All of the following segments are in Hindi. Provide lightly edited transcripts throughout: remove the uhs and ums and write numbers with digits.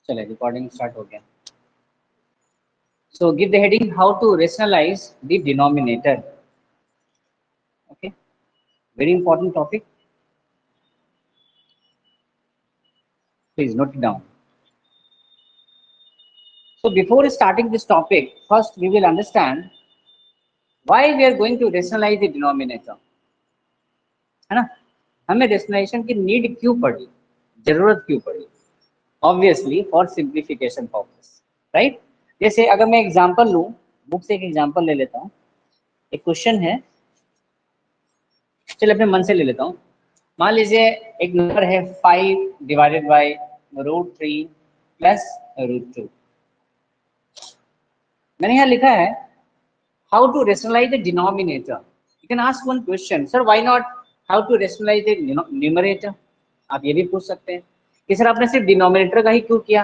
चले रिकॉर्डिंग स्टार्ट हो गया। So give the heading how to rationalize the denominator. Okay, very important topic. Please note it down. So before starting this topic, first we will understand why we are going to rationalize the denominator. है ना, हमें रेशनलाइजेशन की नीड क्यों पड़ी, जरूरत क्यों पड़ी? Obviously for simplification purpose, right? जैसे अगर मैं एग्जांपल लूं, बुक से एक एग्जांपल ले लेता हूं। एक क्वेश्चन है, चलिए अपने मन से ले लेता हूं। मान लीजिए एक नंबर है 5 डिवाइडेड बाय √3 प्लस √2। मैंने यहाँ लिखा है how to rationalize the denominator. You can ask one question, sir, why not how to rationalize the numerator? आप ये भी पूछ सकते हैं कि सर आपने सिर्फ डिनोमिनेटर का ही क्यों किया,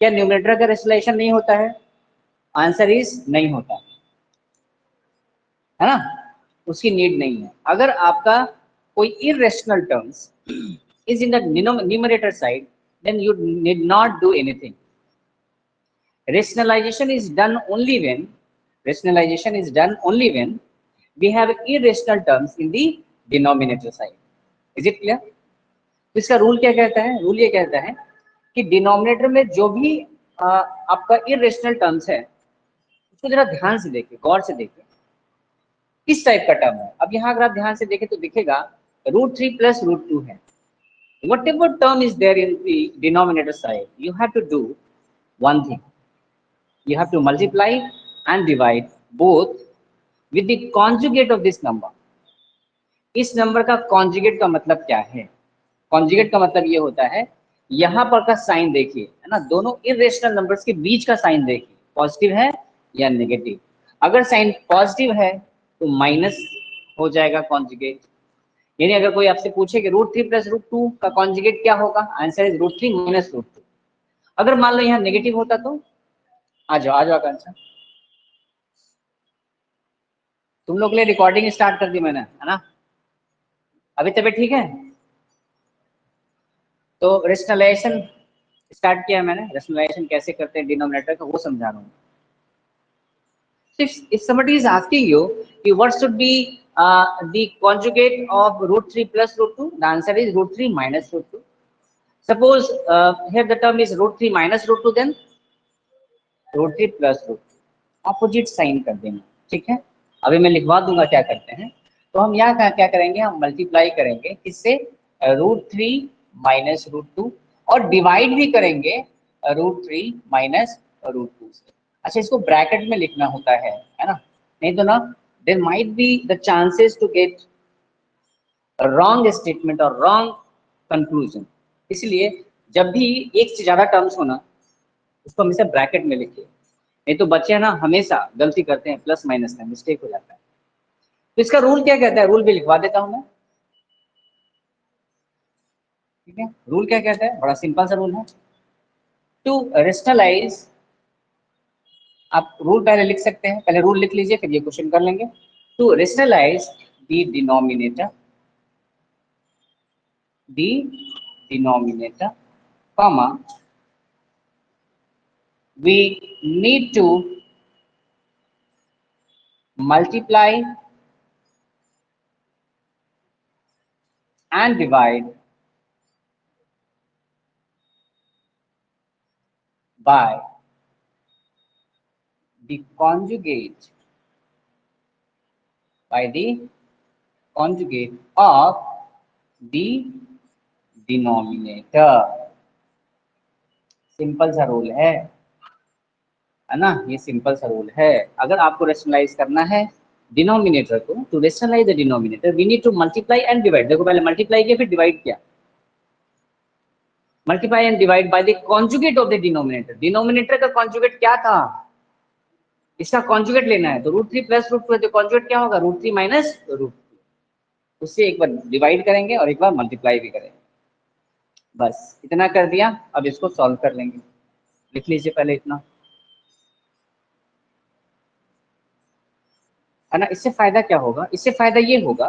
क्या न्यूमरेटर का रेशनलाइजेशन नहीं होता है? आंसर इज नहीं होता है ना, उसकी नीड नहीं है। अगर आपका कोई irrational terms is in the numerator side, then you need not do anything. Rationalization is done only when we have irrational terms in the denominator side. Is it clear? तो इसका रूल क्या कहता है? रूल ये कहता है कि डिनोमिनेटर में जो भी आपका इरेशनल टर्म्स है उसको जरा ध्यान से देखिए, गौर से देखिए किस टाइप का टर्म है। अब यहाँ अगर आप ध्यान से देखें तो दिखेगा √3 प्लस √2 है। Whatever term is there in the denominator side, you have to do one thing. You have to multiply and divide both with the conjugate of this number. इस नंबर का कॉन्जुगेट का मतलब क्या है? कॉन्जुगेट का मतलब ये होता है, यहाँ पर का साइन देखिए, है ना, दोनों इरेशनल नंबर्स के बीच का साइन देखिए, पॉजिटिव है या नेगेटिव। अगर साइन पॉजिटिव है तो माइनस हो जाएगा कॉन्जुगेट। यानी अगर कोई आपसे पूछे कि √3 प्लस √2 का कॉन्जुगेट क्या होगा, आंसर इज √3 माइनस √2। अगर मान लो यहाँ नेगेटिव होता तो आ जाओ आकांक्षा, तुम लोग के लिए रिकॉर्डिंग स्टार्ट कर दी मैंने, है ना? अभी तबीयत ठीक है? तो रेशनलाइजेशन स्टार्ट किया मैंने, रेशनलाइजेशन कैसे करते हैं डिनोमिनेटर का वो समझा रहा हूँ। If somebody is asking you what should be the conjugate of √3 plus √2, the answer is √3 minus √2. Suppose here the term is √3 minus √2, then √3 plus √2, opposite sign कर देंगे, ठीक है? अभी मैं लिखवा दूंगा क्या करते हैं। तो हम यहाँ क्या करेंगे, हम मल्टीप्लाई करेंगे किससे, √3 माइनस √2, और डिवाइड भी करेंगे √3 माइनस √2 से। अच्छा, इसको ब्रैकेट में लिखना होता है ना, नहीं तो ना there might be the chances to get wrong statement और रॉन्ग कंक्लूजन। इसलिए जब भी एक से ज्यादा टर्म्स हो ना, उसको हमेशा ब्रैकेट में लिखिए, नहीं तो बच्चे ना हमेशा गलती करते हैं, प्लस माइनस का मिस्टेक हो जाता है। तो इसका रूल क्या कहता है, रूल भी लिखवा देता हूं मैं, ठीक है? रूल क्या कहता है, बड़ा सिंपल सा रूल है। टू रेशनलाइज, आप रूल पहले लिख सकते हैं, पहले रूल लिख लीजिए फिर ये क्वेश्चन कर लेंगे। To rationalise the denominator, comma, we need to multiply and divide by the conjugate of the denominator। Simple सा रूल है ना, ये सिंपल सा रूल है। अगर आपको रेशनलाइज करना है डिनोमिनेटर को, to rationalise the denominator we need to multiply and divide. देखो पहले मल्टीप्लाई किया फिर डिवाइड किया, multiply and divide by the conjugate of the denominator. Denominator का कॉन्जुगेट क्या था, इसका कॉन्जुगेट लेना है, तो √3 प्लस √2 है, तो कॉन्जुगेट क्या होगा, √3 माइनस √2। उससे एक बार डिवाइड करेंगे और एक बार मल्टीप्लाई भी करेंगे, बस इतना कर दिया। अब इसको सॉल्व कर लेंगे, लिख लीजिए पहले इतना, है ना? इससे फायदा क्या होगा, इससे फायदा ये होगा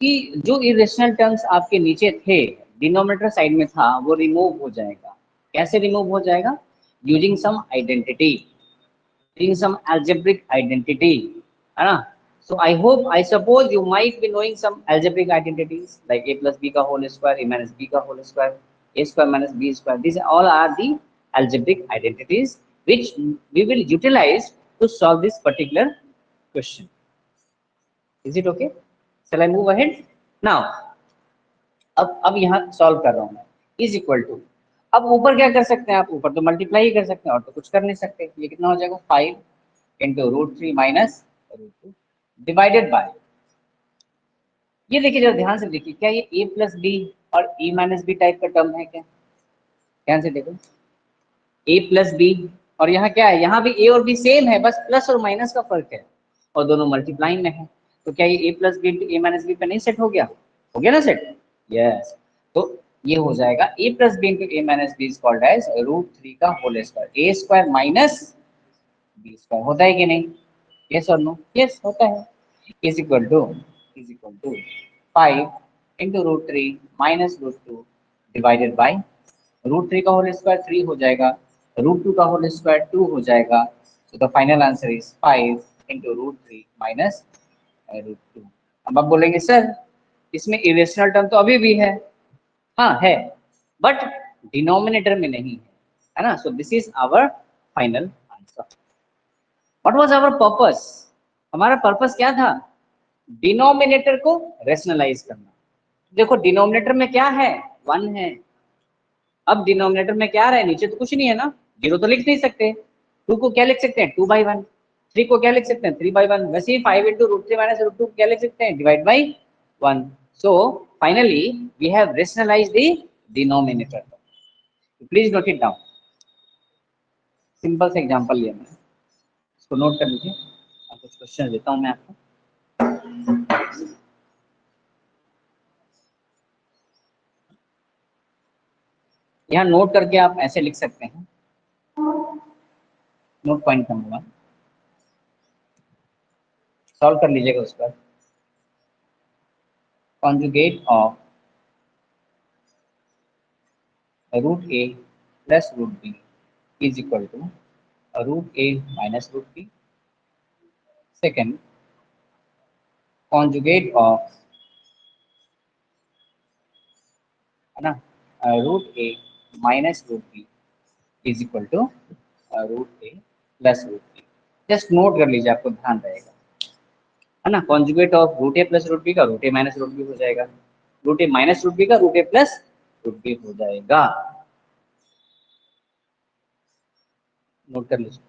कि जो इरेशनल टर्म्स आपके नीचे थे, डिनोमिनेटर साइड में था, वो रिमूव हो जाएगा। कैसे रिमूव हो जाएगा? Using some identity, using some algebraic identity, है ना? So I hope, I suppose you might be knowing some algebraic identities like a plus b का whole square, a minus b का whole square, a square minus b square. These all are the algebraic identities which we will utilize to solve this particular question. Is it okay? Shall I move ahead? Now, अब यहाँ सॉल्व कर रहा हूँ मैं, इज इक्वल टू, अब ऊपर क्या कर सकते हैं आप? ऊपर तो मल्टीप्लाई ही कर सकते हैं और तो कुछ कर नहीं सकते। ये कितना हो जाएगा? 5 इंटू √3 माइनस √2 डिवाइडेड बाय, ये देखिए जरा ध्यान से देखिए, क्या ये a प्लस बी और e माइनस बी टाइप का टर्म है क्या? ध्यान से देखो, a प्लस बी, और यहाँ क्या है? यहाँ भी a और b सेम है, बस प्लस और माइनस का फर्क है और दोनों मल्टीप्लाई में है। तो क्या ये a plus B into A minus b पे नहीं सेट हो गया? हो गया ना सेट? यस। तो ये हो जाएगा a plus B into A minus b is called as √3 का whole square, a square minus b square. होता है कि नहीं? यस और नो? यस होता है। Is equal to 5 into √3 minus √2 divided by √3 का होल स्क्वायर 3 हो जाएगा, √2 का होल स्क्वायर 2 हो जाएगा। तो the final answer is 5 into √3 minus √2। अब आप बोलेंगे सर इसमें इरेशनल टर्म तो अभी भी है। हाँ है, बट डिनोमिनेटर में नहीं है ना? So this is our final answer. What was our purpose? हमारा पर्पस क्या था? डिनोमिनेटर को रेशनलाइज करना। देखो डिनोमिनेटर में क्या है? 1 है। अब डिनोमिनेटर में क्या रहा है? नीचे तो कुछ नहीं है ना, 0 तो लिख नहीं सकते। 2 को क्या लिख सकते हैं? 2/1। 3 को क्या लिख सकते हैं? 3/1। वैसे ही 5 इंटू √3 माइनस √2 क्या लिख सकते हैं? Divide by 1। So finally we have rationalized the denominator. Please note it down. Simple से एग्जांपल लिया मैंने, इसको नोट कर लीजिए। अब कुछ क्वेश्चन देता हूं मैं आपको। यहाँ नोट करके आप ऐसे लिख सकते हैं। नोट पॉइंट नंबर 1 सॉल्व कर लीजिएगा उस पर। Conjugate of √a plus √b is equal to √a minus √b। Second, conjugate of, है ना, √a minus √b is equal to √a plus √b। Just note कर लीजिए, आपको ध्यान रहेगा, है ना। Conjugate of √a plus √b का √a माइनस √b हो जाएगा, √a माइनस √b का √a प्लस √b हो जाएगा। नोट कर लीजिए।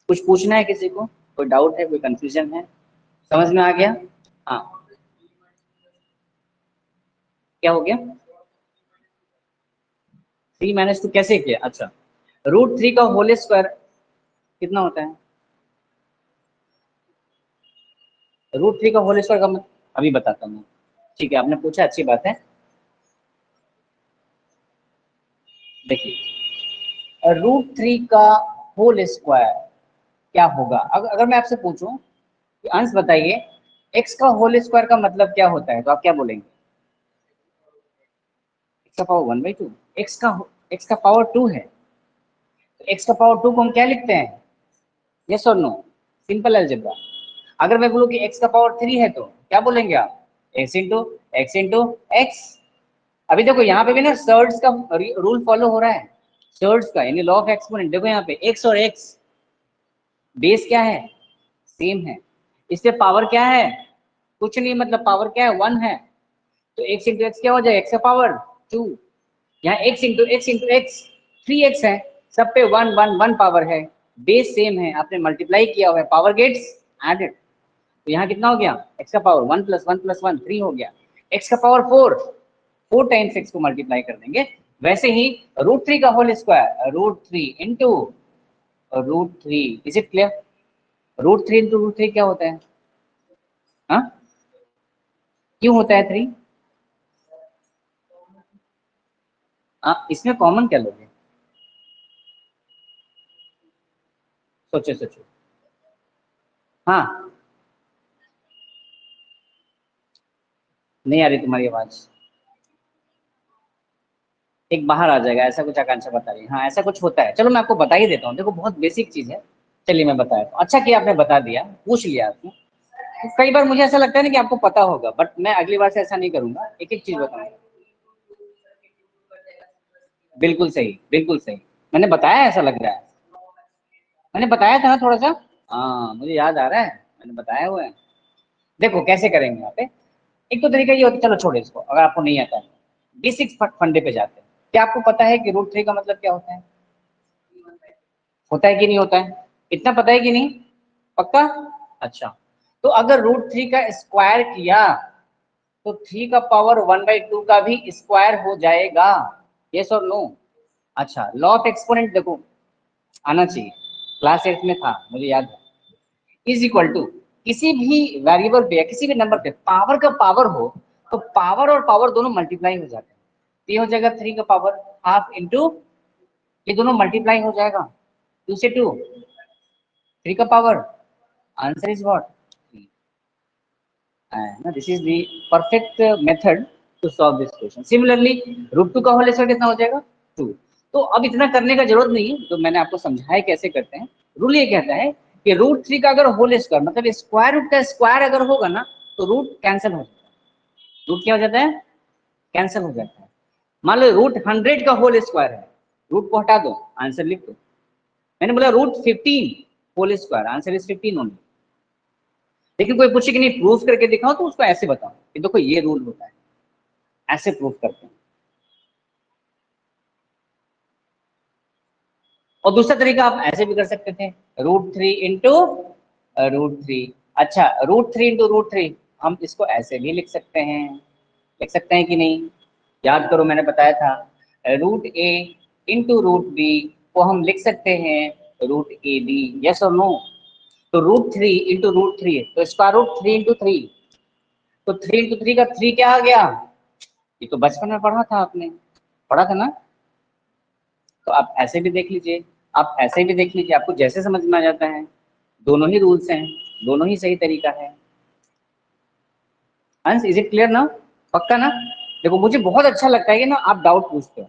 कुछ पूछना है किसी को? कोई डाउट है, कोई कंफ्यूजन है? समझ में आ गया? हाँ, क्या हो गया? 3 माइनस 2 कैसे किया? अच्छा, √3 का होल स्क्वायर कितना होता है? √3 का होल स्क्वायर का अभी बताता हूँ। ठीक है, आपने पूछा, अच्छी बात है। देखिए √3 का होल स्क्वायर क्या होगा? अगर मैं आपसे पूछूं कि अंश बताइए x का होल स्क्वायर का मतलब क्या होता है, तो आप क्या बोलेंगे? x का पावर 1/2। x का पावर 2 है, तो x का पावर 2 को हम क्या लिखते हैं? यस और नो? Simple algebra. अगर मैं बोलूं कि x का पावर 3 है तो क्या बोलेंगे आप? x into x। अभी देखो यहाँ पे भी ना सर्ड्स का रूल फॉलो हो रहा है, सर्ड्स का, यानी लॉ ऑफ एक्सपोनेंट। देखो यहाँ पे x और x बेस क्या है? सेम है। इससे पावर क्या है? कुछ नहीं, मतलब पावर क्या है? 1 है। तो x इंटू एक्स क्या हो जाएगा? x का पावर 2। यहाँ x इंटू x 3x है, सब पे वन वन वन पावर है, बेस सेम है, आपने मल्टीप्लाई किया हुआ है, पावर गेट्स एडेड। तो यहाँ कितना हो गया, x का पावर 1 + 1 + 1 3 हो गया, x का पावर 4, 4 टाइम्स x को मल्टीप्लाई कर देंगे। वैसे ही √3 का whole square, √3 into √3, is it clear? √3 into √3 क्या होता है? हाँ, क्यों होता है 3? इसमें कॉमन क्या लोगे? सोचो सोचो। हाँ, नहीं आ रही तुम्हारी आवाज, एक बाहर आ जाएगा, ऐसा कुछ आकांक्षा बता रही है। हाँ, ऐसा कुछ होता है। चलो मैं आपको बता ही देता हूँ, देखो बहुत बेसिक चीज है। चलिए मैं बताया, तो अच्छा किया आपने बता दिया, पूछ लिया आपने। तो कई बार मुझे ऐसा लगता है ना कि आपको पता होगा, बट मैं अगली बार से ऐसा नहीं करूंगा, एक एक चीज बताऊंगा। बिल्कुल सही, बिल्कुल सही। मैंने बताया, ऐसा लग रहा है मैंने बताया था ना थोड़ा सा। हाँ, मुझे याद आ रहा है, मैंने बताया हुआ है। देखो कैसे करेंगे यहाँ पे। एक तो तरीका ये होता है, चलो छोड़ो इसको, अगर आपको नहीं आता है। बेसिक फंडे पे जाते हैं। क्या आपको पता है कि √3 का मतलब क्या होता है? होता है कि नहीं होता है? इतना पता है कि नहीं? पक्का? अच्छा, तो अगर √3 का स्क्वायर किया तो 3 का पावर 1/2 का भी स्क्वायर हो जाएगा, यस और नो? अच्छा, लॉ ऑफ एक्सपोनेंट देखो आना चाहिए, क्लास 8 में था, मुझे याद है। इज इक्वल टू, किसी भी वेरिएबल पे या किसी भी नंबर पे पावर का पावर हो, तो पावर और पावर दोनों मल्टीप्लाई हो जाते हैं। तो ये हो जाएगा 3 का पावर हाफ इंटू, ये दोनों मल्टीप्लाई हो जाएगा, 2 से 2, 3 का power, answer is what? This is the perfect method to solve this question. Similarly √2 का होल स्क्वायर कितना हो जाएगा? 2। तो अब इतना करने का जरूरत नहीं है, तो मैंने आपको समझाया कैसे करते हैं। रूल ये कहता है कि √3 का अगर होल स्क्वायर मतलब स्क्वायर रूट का स्क्वायर अगर होगा ना, तो रूट कैंसिल हो जाता है। रूट क्या हो जाता है? कैंसिल हो जाता है। मान लो √100 का होल स्क्वायर है, रूट को हटा दो, आंसर लिख दो। मैंने बोला √15 whole square, answer is 15 only. लेकिन कोई पूछे कि नहीं प्रूफ करके दिखाओ, तो उसको ऐसे बताओ कि देखो ये रूल होता है, ऐसे प्रूफ करते हैं। और दूसरा तरीका आप ऐसे भी कर सकते थे, √3 इंटू √3। अच्छा, √3 इंटू √3, हम इसको ऐसे भी लिख सकते हैं, लिख सकते हैं कि नहीं? याद करो, मैंने बताया था √a इंटू √b को हम लिख सकते हैं √ab, यस और नो? तो √3 इंटू √3, तो √3 इंटू 3, तो 3 इंटू 3 का 3 क्या आ गया? ये तो बचपन में पढ़ा था आपने, पढ़ा था ना? तो आप ऐसे भी देख लीजिए, आप ऐसे भी देख लीजिए, आपको जैसे समझ में आ जाता है। दोनों ही रूल्स हैं, दोनों ही सही तरीका है। हंस, इज इट क्लियर ना? पक्का ना? देखो मुझे बहुत अच्छा लगता है कि ना आप डाउट पूछते हो।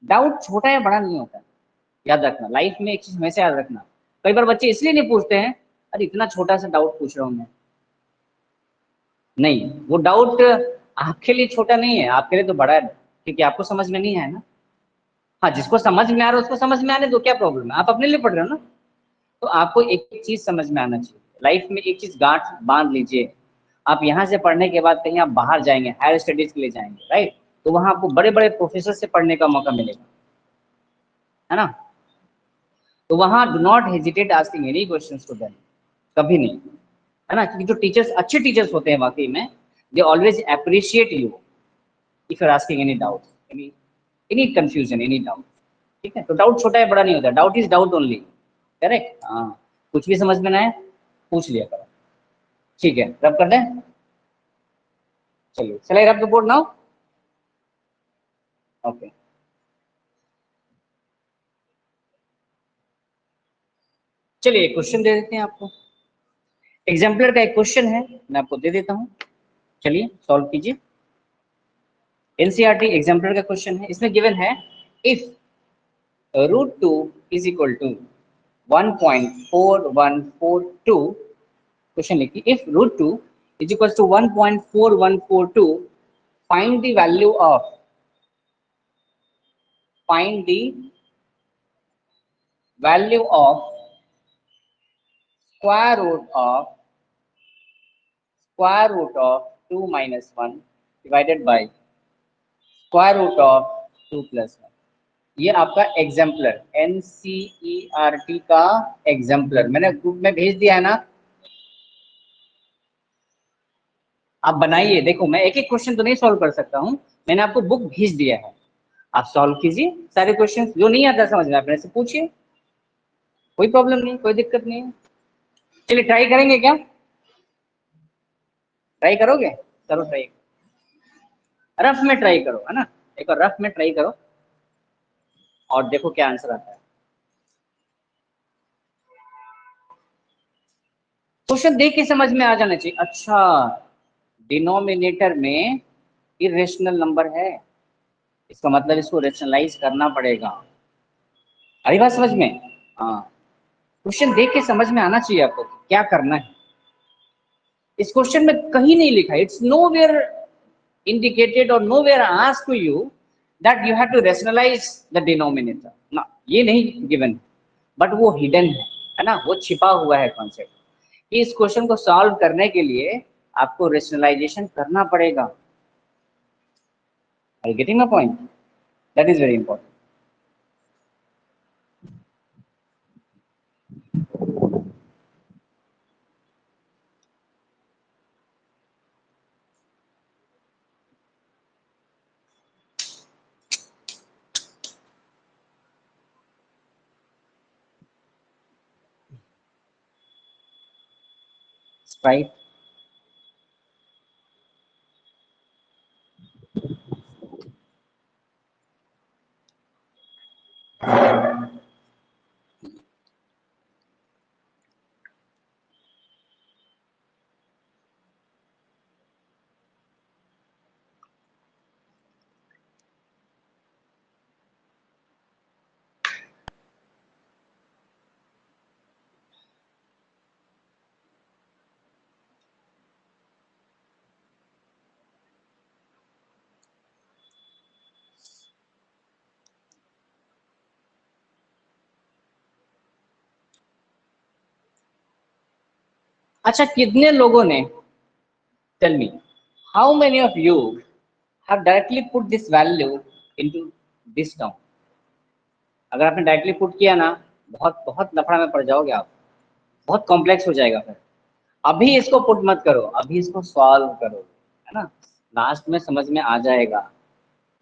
डाउट छोटा या बड़ा नहीं होता, याद रखना। लाइफ में एक चीज हमेशा याद रखना, कई बार बच्चे इसलिए नहीं पूछते हैं, अरे इतना छोटा सा डाउट पूछ रहा हूँ मैं। नहीं, वो डाउट आपके लिए छोटा नहीं है, आपके लिए तो बड़ा है, क्योंकि आपको समझ में नहीं है ना। हाँ, जिसको समझ में आ रहा है उसको समझ में आने दो, क्या प्रॉब्लम है? आप अपने लिए पढ़ रहे हो ना। तो आपको एक चीज समझ में आना चाहिए, लाइफ में एक चीज गांठ बांध लीजिए। आप यहाँ से पढ़ने के बाद कहीं आप बाहर जाएंगे, हायर स्टडीज के लिए जाएंगे, राइट? तो वहां आपको बड़े बड़े प्रोफेसर से पढ़ने का मौका मिलेगा, है ना? तो वहां do not hesitate asking any questions to them, कभी नहीं, है ना? क्योंकि जो टीचर्स अच्छे टीचर्स होते हैं वाकई में, they always appreciate you if you are asking any doubt, any any confusion, any doubt. ठीक है, तो डाउट छोटा है बड़ा नहीं होता, doubt is doubt only. Correct, हाँ। कुछ भी समझ में ना आए, पूछ लिया करो। ठीक है, रब कर दें? चलिए, चलिए रब द बोर्ड नाउ। ओके, चलिए क्वेश्चन दे देते हैं आपको। एग्जाम्पलर का एक क्वेश्चन है, मैं आपको दे देता हूँ। चलिए सॉल्व कीजिए। एनसीईआरटी एग्जाम्पलर का क्वेश्चन है, इसमें गिवन है if √2 is equal to 1.4142। Question लिखिए, if √2 is equal to 1.4142, find the value of, find the value of square root of 2 minus 1 divided by square root of 2 plus 1। ये आपका एग्जाम्पलर, NCERT का एग्जाम्पलर मैंने ग्रुप में भेज दिया है ना, आप बनाइए। देखो मैं एक एक क्वेश्चन तो नहीं सॉल्व कर सकता हूँ, मैंने आपको बुक भेज दिया है, आप सॉल्व कीजिए सारे क्वेश्चन, जो नहीं आता समझ में आप मेरे से पूछिए, कोई प्रॉब्लम नहीं, कोई दिक्कत नहीं है। चलिए ट्राई करेंगे क्या, ट्राई करोगे, चलो ट्राई, रफ में ट्राई करो, है ना, एक बार रफ में ट्राई करो और देखो क्या आंसर आता है। क्वेश्चन देख के समझ में आ जाना चाहिए। अच्छा, डिनोमिनेटर में इरेशनल नंबर है, इसका मतलब इसको रेशनलाइज करना पड़ेगा। आई बात समझ में? हाँ, क्वेश्चन देख के समझ में आना चाहिए आपको क्या करना है। इस क्वेश्चन में कहीं नहीं लिखा, it's nowhere indicated or nowhere asked to you that you have to rationalize the denominator ना, ये नहीं given, बट वो हिडन है ना, वो छिपा हुआ है कॉन्सेप्ट कि इस क्वेश्चन को सॉल्व करने के लिए आपको रेशनलाइजेशन करना पड़ेगा। Are you getting my point? That is very important. Right, अच्छा कितने लोगों ने, tell me, how many of you have directly put this value into this term? अगर आपने डायरेक्टली पुट किया ना, बहुत बहुत लफड़ा में पड़ जाओगे आप, बहुत कॉम्प्लेक्स हो जाएगा फिर। अभी इसको पुट मत करो, अभी इसको सॉल्व करो, है ना, लास्ट में समझ में आ जाएगा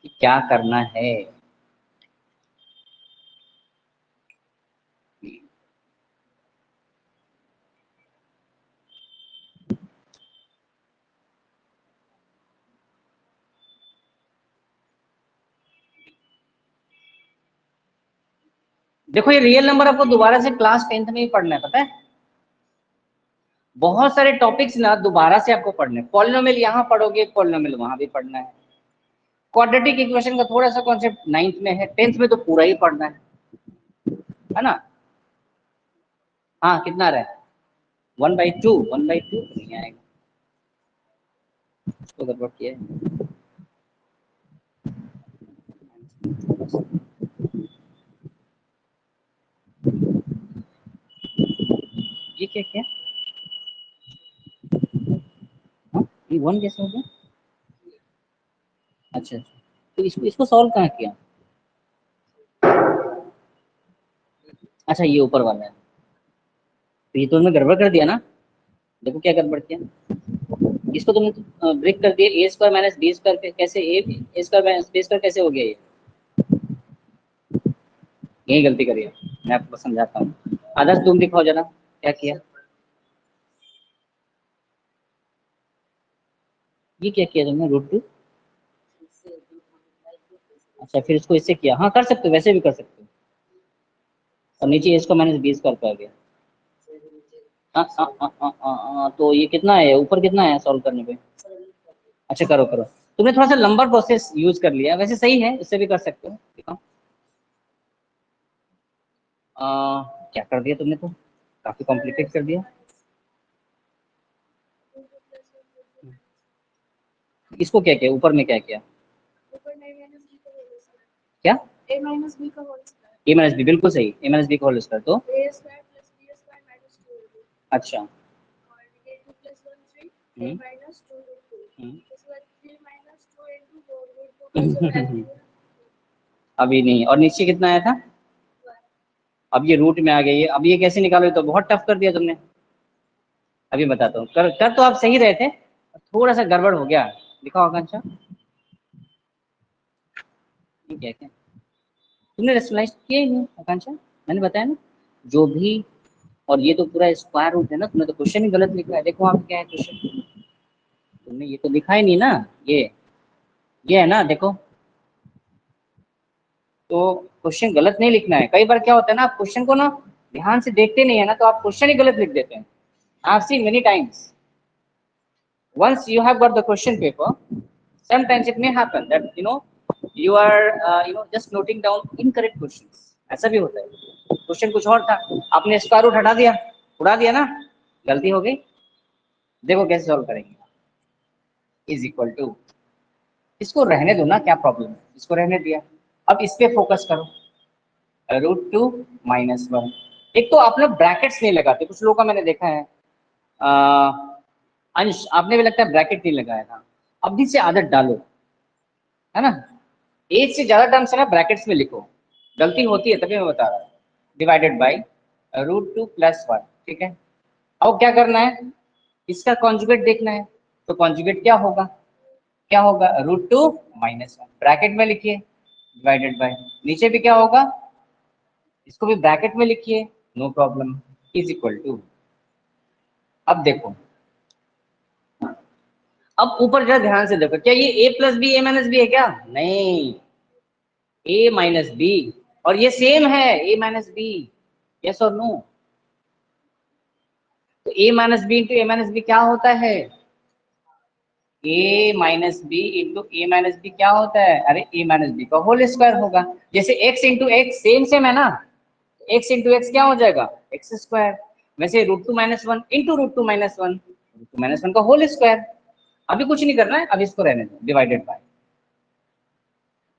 कि क्या करना है। देखो ये रियल नंबर आपको दोबारा से क्लास 10th में ही पढ़ना है, पता है, बहुत सारे टॉपिक्स ना दोबारा से आपको पढ़ने, पॉलिनोमियल यहाँ पढ़ोगे, पॉलिनोमियल वहां भी पढ़ना है, क्वाड्रेटिक इक्वेशन का थोड़ा सा कॉन्सेप्ट 9th में है, 10th में तो पूरा ही पढ़ना है ना। हाँ कितना रहा है, 1/2, 1/2 नहीं आएगा, उसको गड़बड़ किया है। ये क्या क्या, हाँ ये 1 कैसे हो गया? अच्छा अच्छा, तो इसको इसको सॉल्व कहाँ किया? अच्छा ये ऊपर वाला है, तो ये तो तुमने गड़बड़ कर दिया ना। देखो क्या गड़बड़ किया, इसको तुमने ब्रेक कर दिया, ए स्क्वायर माइनस बी स्क्वायर, कैसे ए स्क्वायर माइनस बी स्क्वायर कैसे हो गया ये? यही गलती करी है, मैं आपको समझाता हूँ। आदर्श तुम दिखाओ जरा क्या किया, ये क्या किया तुमने, √2? अच्छा फिर इसको इससे किया, हाँ कर सकते हो, वैसे भी कर सकते हो, और नीचे ए स्क्वायर माइनस बी स्क्वायर कर गया। तो ये कितना है, ऊपर कितना है सॉल्व करने पे? अच्छा करो करो, तुमने थोड़ा सा लंबा प्रोसेस यूज कर लिया, वैसे सही है, इससे भी कर सकते हो, दिखाओ। क्या कर दिया तुमने, तो काफी कॉम्प्लिकेट कर दिया। इसको क्या किया, ऊपर में क्या किया, क्या ए माइनस बी, बिल्कुल सही, ए माइनस बी का होल स्क्वायर, तो अच्छा हम्म हम्म अभी नहीं। और नीचे कितना आया था? अब ये रूट में आ गई है। अब ये कैसे निकालोगे? तो बहुत टफ कर दिया तुमने। अभी बताता हूँ। कर तो आप सही रहे थे, थोड़ा सा गड़बड़ हो गया। लिखा होगा आकांक्षा, ठीक है क्या? तुमने रेशनलाइज किया ही नहीं आकांक्षा, मैंने बताया ना जो भी। और ये तो पूरा स्क्वायर रूट है ना, तुमने तो क्वेश्चन ही गलत लिखा है। देखो वहाँ पे क्या है क्वेश्चन, तुमने ये तो लिखा ही नहीं ना। ये है ना, देखो। तो क्वेश्चन गलत नहीं लिखना है। कई बार क्या होता है ना, आप क्वेश्चन को ना ध्यान से देखते नहीं है ना, तो आप क्वेश्चन ही गलत लिख देते हैं। I have seen many times. Once you have got the question paper, sometimes it may happen that you are just noting down incorrect questions. ऐसा भी होता है। क्वेश्चन कुछ और था, आपने स्क्वायर रूट हटा दिया, उड़ा दिया ना, गलती हो गई। देखो कैसे सॉल्व करेंगे। इज इक्वल टू, इसको रहने दो ना, क्या प्रॉब्लम है, इसको रहने दिया। अब इस पे फोकस करो, √2 - 1। एक तो आप लोग ब्रैकेट्स नहीं लगाते, कुछ लोगों का मैंने देखा है। अंश, आपने भी लगता है ब्रैकेट नहीं लगाया था। अब भी से आदत डालो, है ना। एक से ज्यादा टर्म्स है ना, ब्रैकेट्स में लिखो। गलती होती है, तभी मैं बता रहा हूँ। डिवाइडेड बाई √2 + 1, ठीक है। अब क्या करना है, इसका कॉन्जुगेट देखना है। तो कॉन्जुगेट क्या होगा, क्या होगा? √2 - 1, ब्रैकेट में लिखिए, डिवाइडेड बाई, नीचे भी क्या होगा, इसको भी ब्रैकेट में लिखिए, no problem, is equal to. अब देखो, अब ऊपर जरा ध्यान से देखो, क्या ये a+b a-b है क्या? नहीं, a-b। और ये सेम है a-b, यस और नो? तो a-b इंटू a-b क्या होता है? a-b इंटू a-b क्या होता है? अरे a-b का होल स्क्वायर होगा। जैसे x into x same same है ना, x इंटू एक्स क्या हो जाएगा? X square. वैसे √2 - 1 इंटू √2 - 1, √2 - 1 का होल स्क्वायर। अभी कुछ नहीं करना है, अब इसको रहने दो, डिवाइडेड बाय।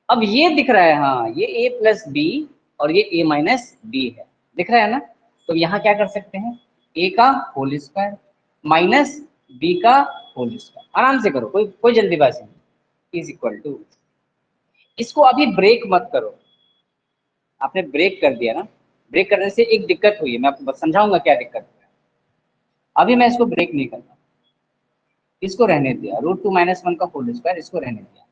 अब ये दिख रहा है, हाँ, ये a+b और ये a-b है, दिख रहा है ना। तो यहाँ क्या कर सकते हैं, a का होल स्क्वायर माइनस b का होल स्क्वायर। आराम से करो, कोई कोई जल्दीबाजी नहीं। इज इक्वल टू, इसको अभी ब्रेक मत करो। आपने ब्रेक कर दिया ना, ब्रेक करने से एक दिक्कत हुई है, मैं आपको समझाऊंगा क्या दिक्कत है। अभी मैं इसको ब्रेक नहीं करता, इसको रहने दिया, √2 - 1 का होल स्क्वायर, इसको रहने दिया।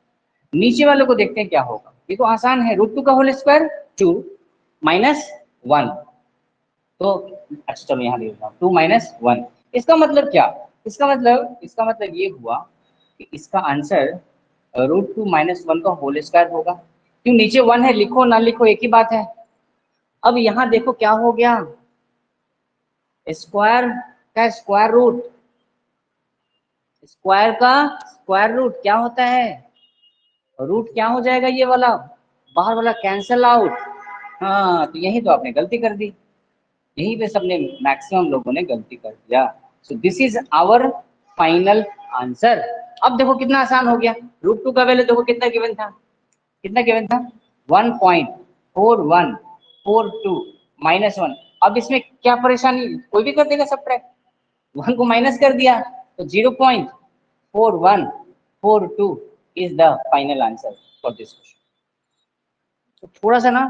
नीचे वालों को देखते हैं क्या होगा। ये तो आसान है, √2 का होल स्क्वायर 2 - 1। तो अच्छा चलो यहाँ लिख रहा हूँ, 2 - 1। इसका मतलब क्या, इसका मतलब ये हुआ कि इसका आंसर √2 - 1 का होल स्क्वायर होगा। क्यों, नीचे 1 है, लिखो ना लिखो एक ही बात है। अब यहाँ देखो क्या हो गया, स्क्वायर का स्क्वायर रूट, स्क्वायर का स्क्वायर रूट क्या होता है? रूट क्या हो जाएगा, ये वाला बाहर वाला कैंसल आउट। हाँ, तो यही तो आपने गलती कर दी, यहीं पे सबने मैक्सिमम लोगों ने गलती कर दिया। So this is our final answer. अब देखो कितना आसान हो गया। √2 का वैल्यू देखो कितना गिवन था, कितना गिवन था? 1.4142 - 1। अब इसमें क्या परेशानी, कोई भी कर देगा सब्ट्रैक्ट। 1 को माइनस कर दिया तो 0.4142 is the final answer for this question. तो थोड़ा सा ना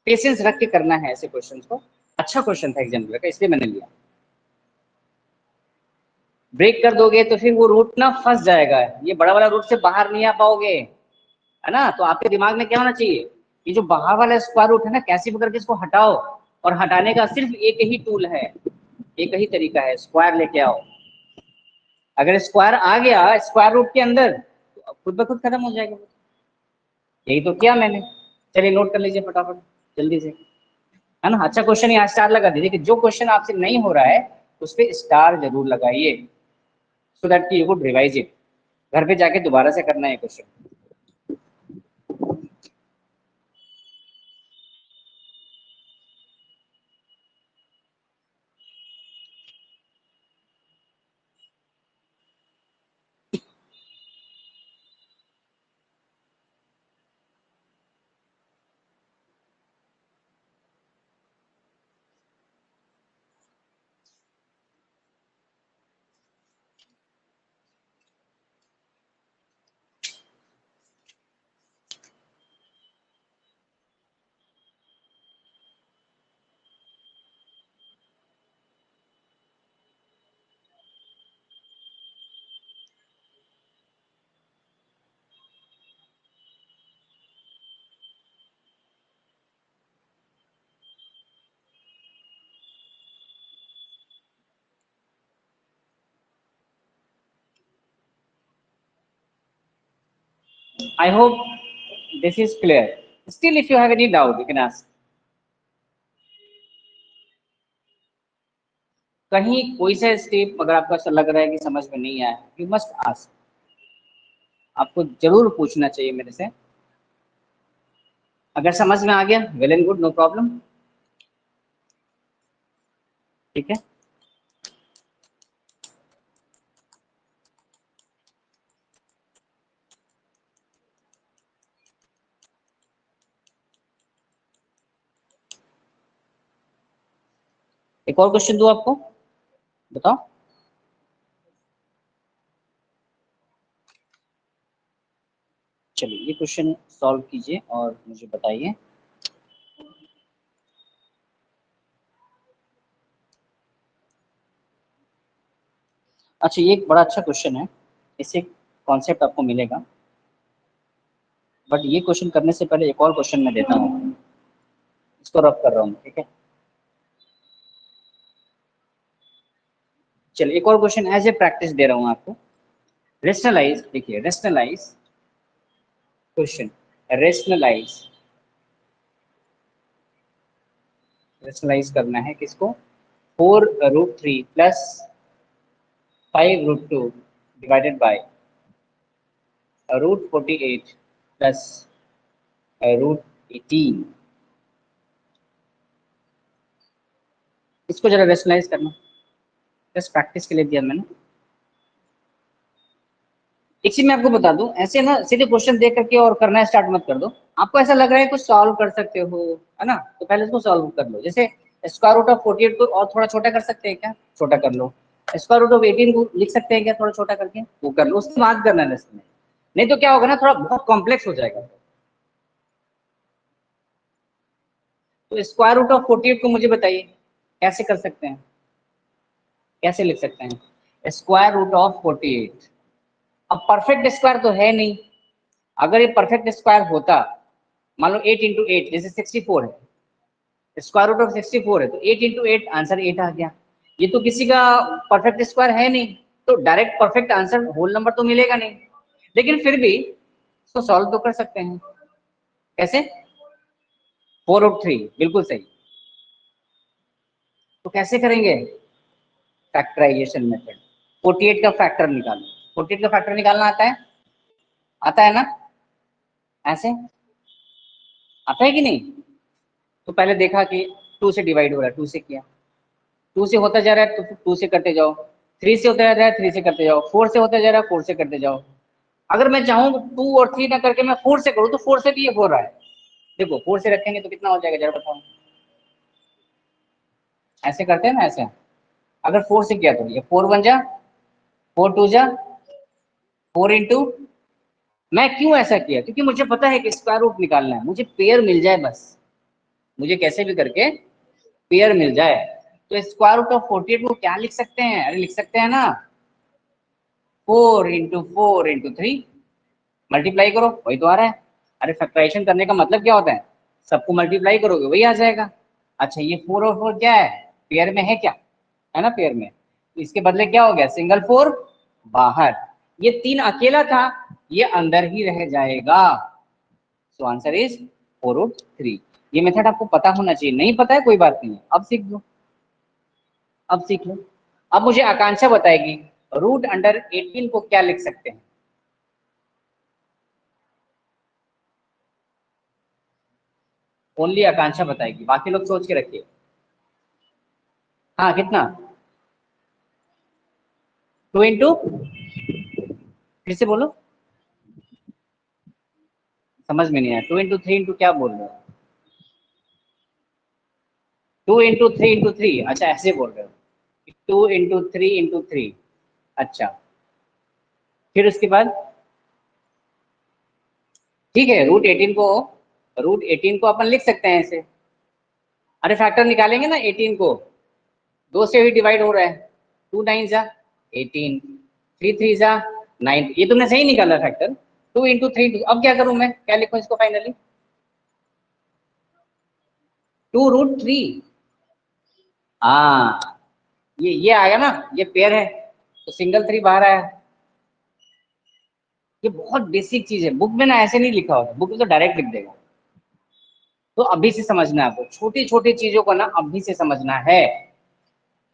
पेशेंस रख के करना है ऐसे क्वेश्चंस को। अच्छा क्वेश्चन था एग्जाम का, इसलिए मैंने लिया। ब्रेक कर दोगे तो फिर वो रूट ना फंस जाएगा, ये बड़ा वाला रूट से बाहर नहीं आ पाओगे, है ना। तो आपके दिमाग में क्या होना चाहिए, ये जो बाहर वाला स्क्वायर रूट है ना, कैसे भी करके इसको हटाओ। और हटाने का सिर्फ एक ही टूल है, एक ही तरीका है, स्क्वायर लेके आओ। अगर स्क्वायर आ गया स्क्वायर रूट के अंदर तो खुद ब खुद खत्म हो जाएगा। यही तो किया मैंने। चलिए नोट कर लीजिए फटाफट जल्दी से, है ना। अच्छा क्वेश्चन यहाँ स्टार लगा दीजिए, कि जो क्वेश्चन आपसे नहीं हो रहा है उस पर स्टार जरूर लगाइए, so that you could revise it. घर पे जाके दोबारा से करना है question. I hope this is clear. Still, if you have any doubt, you can ask. कहीं कोई सा स्टेप अगर आपको ऐसा लग रहा है कि समझ में नहीं आया, यू मस्ट आस्क, आपको जरूर पूछना चाहिए मेरे से। अगर समझ में आ गया, well and good, no problem, ठीक है। एक और क्वेश्चन दूं आपको, बताओ। चलिए ये क्वेश्चन सॉल्व कीजिए और मुझे बताइए। अच्छा, ये एक बड़ा अच्छा क्वेश्चन है, इससे कॉन्सेप्ट आपको मिलेगा, बट ये क्वेश्चन करने से पहले एक और क्वेश्चन मैं देता हूँ, इसको रफ कर रहा हूँ, ठीक है। चलिए एक और क्वेश्चन एज ए प्रैक्टिस दे रहा हूँ आपको। रेशनलाइज, देखिए रेशनलाइज क्वेश्चन, रेशनलाइज, रेशनलाइज करना है किसको, 4√3 प्लस 5√2 डिवाइडेड बाय √48 प्लस √18, इसको जरा रेशनलाइज करना, जस्ट प्रैक्टिस के लिए दिया मैंने। एक चीज मैं आपको बता दूं, ऐसे ना सीधे क्वेश्चन देख करके और करना स्टार्ट मत कर दो। आपको ऐसा लग रहा है कुछ सॉल्व कर सकते हो, है ना, तो पहले इसको सॉल्व कर लो। जैसे स्क्वायर रूट ऑफ 48 को और थोड़ा छोटा कर सकते हैं क्या, छोटा कर लो। स्क्वायर रूट ऑफ 18 को लिख सकते हैं क्या, थोड़ा छोटा करके, वो कर लो, उसके बाद करना है इसमें। नहीं तो क्या होगा ना, थोड़ा बहुत कॉम्प्लेक्स हो जाएगा। तो स्क्वायर रूट ऑफ 48 को मुझे बताइए कैसे कर सकते हैं, कैसे लिख सकते हैं स्क्वायर रूट ऑफ 48। अब परफेक्ट स्क्वायर तो है नहीं, अगर ये परफेक्ट स्क्वायर होता, मान लो 8 × 8 जैसे 64 है, स्क्वायर रूट ऑफ 64 है, तो 8 × 8 आंसर 8 आ गया। ये तो किसी का परफेक्ट स्क्वायर है नहीं, तो direct perfect answer whole number तो मिलेगा नहीं, लेकिन फिर भी इसको सॉल्व तो कर सकते हैं। कैसे, 4√3, बिल्कुल सही। तो कैसे करेंगे, फैक्टराइजेशन मेथड। 48 का फैक्टर निकालो, 48 का फैक्टर निकालना आता है, आता है ना, ऐसे आता है कि नहीं। तो पहले देखा कि 2 से डिवाइड हो रहा है, 2 से किया, 2 से होता जा रहा है तो 2 से करते जाओ, 3 से होता जा रहा है 3 से करते जाओ, 4 से होता जा रहा है 4 से करते जाओ। अगर मैं चाहूँ 2 और 3 ना करके मैं 4 से करूँ, तो 4 से भी ये हो रहा है। देखो 4 से रखेंगे तो कितना हो जाएगा जरा बताओ, ऐसे करते हैं ना, ऐसे। अगर 4 से किया तो ये 4 1 जा, 4 2 जा, 4 × मैं क्यों ऐसा किया, क्योंकि मुझे पता है कि स्क्वायर रूट निकालना है, मुझे पेयर मिल जाए बस, मुझे कैसे भी करके पेयर मिल जाए। तो स्क्वायर रूट ऑफ 48 को क्या लिख सकते हैं, अरे लिख सकते हैं ना, 4 × 4 × 3, मल्टीप्लाई करो, वही तो आ रहा है। अरे फैक्टराइजेशन करने का मतलब क्या होता है, सबको मल्टीप्लाई करोगे वही आ जाएगा। अच्छा ये 4 और 4 क्या है, पेयर में है क्या, है ना पेयर में, तो इसके बदले क्या हो गया, सिंगल 4 बाहर, ये 3 अकेला था, ये अंदर ही रह जाएगा। So answer is 4√3। ये मेथड आपको पता होना चाहिए, नहीं पता है कोई बात नहीं, अब सीख लो, अब सीख लो। अब मुझे आकांक्षा बताएगी √18 को क्या लिख सकते हैं, ओनली आकांक्षा बताएगी, बाकी लोग सोच के रखिए। हाँ कितना, 2 इंटू, फिर से बोलो, समझ में नहीं आया, 2 × 3 × क्या बोल रहे हो, 2 × 3 × 3, अच्छा ऐसे बोल रहे हो, 2 × 3 × 3, अच्छा। फिर उसके बाद ठीक है, √18 को अपन लिख सकते हैं ऐसे। अरे फैक्टर निकालेंगे ना 18 को, 2 से ही डिवाइड हो रहा है, 2 9 जा 18, 3 3 जा 9, ये तुमने सही निकाला फैक्टर। 2 × 3 अब क्या करूं मैं, क्या लिखूं इसको फाइनली, 2√3। हाँ ये आ गया ना, ये पेयर है, तो सिंगल 3 बाहर आया, ये बहुत बेसिक चीज है, बुक में ना ऐसे नहीं लिखा होता, बुक में तो डायरेक्ट लिख देगा। तो अभी से समझना है आपको, छोटी छोटी चीजों को ना अभी से समझना है।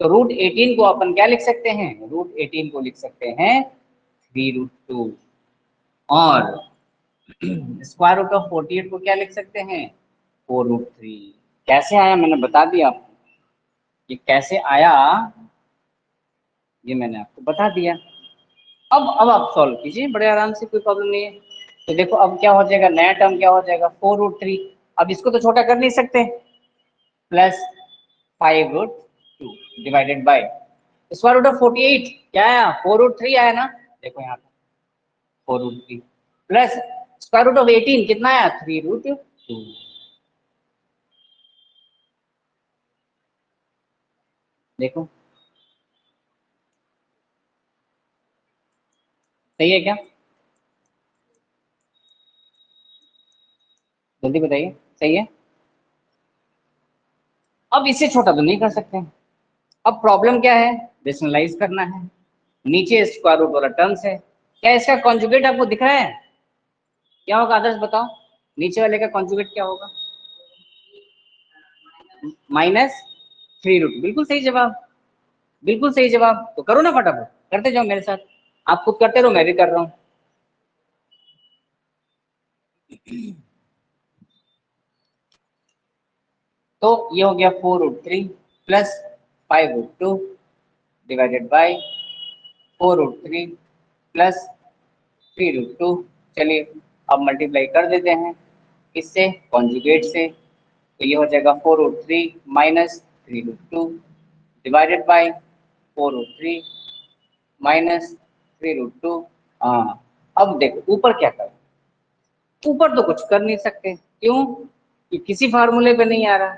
तो √18 को अपन क्या लिख सकते हैं, √18 को लिख सकते हैं 3√2, और स्क्वायर रूट ऑफ 48 को क्या लिख सकते हैं, 4√3। कैसे आया मैंने बता दिया आपको, ये कैसे आया ये मैंने आपको बता दिया। अब आप सॉल्व कीजिए बड़े आराम से, कोई प्रॉब्लम नहीं है। तो देखो अब क्या हो जाएगा, नया टर्म क्या हो जाएगा, 4√3। अब इसको तो छोटा कर नहीं सकते, plus 5√2 divided by square root of 48 क्या आया, 4√3 आया ना, देखो यहाँ पे 4√3 प्लस स्क्वायर रूट ऑफ 18 कितना आया, 3√2। देखो सही है क्या, जल्दी बताइए, सही है। अब इससे छोटा तो नहीं कर सकते, अब प्रॉब्लम क्या है, रेशनलाइज करना है। नीचे स्क्वायर रूट वाला टर्म्स है, क्या इसका कॉन्जुगेट आपको दिख रहा है, क्या होगा आदर्श बताओ, नीचे वाले का कॉन्जुगेट क्या होगा, -3√2, बिल्कुल सही जवाब, बिल्कुल सही जवाब। तो करो ना फटाफट, करते जाओ मेरे साथ, आप खुद करते रहो, मैं भी कर रहा हूँ। तो ये हो गया 4√3 प्लस 5√2 डिवाइडेड बाय 4√3 प्लस 3√2। चलिए अब मल्टीप्लाई कर देते हैं इससे, कॉन्जुगेट से। तो ये हो जाएगा 4√3 माइनस 3√2 डिवाइडेड बाय 4√3 माइनस 3√2। हाँ, अब देखो ऊपर क्या करें, ऊपर तो कुछ कर नहीं सकते, क्यों कि किसी फार्मूले पे नहीं आ रहा,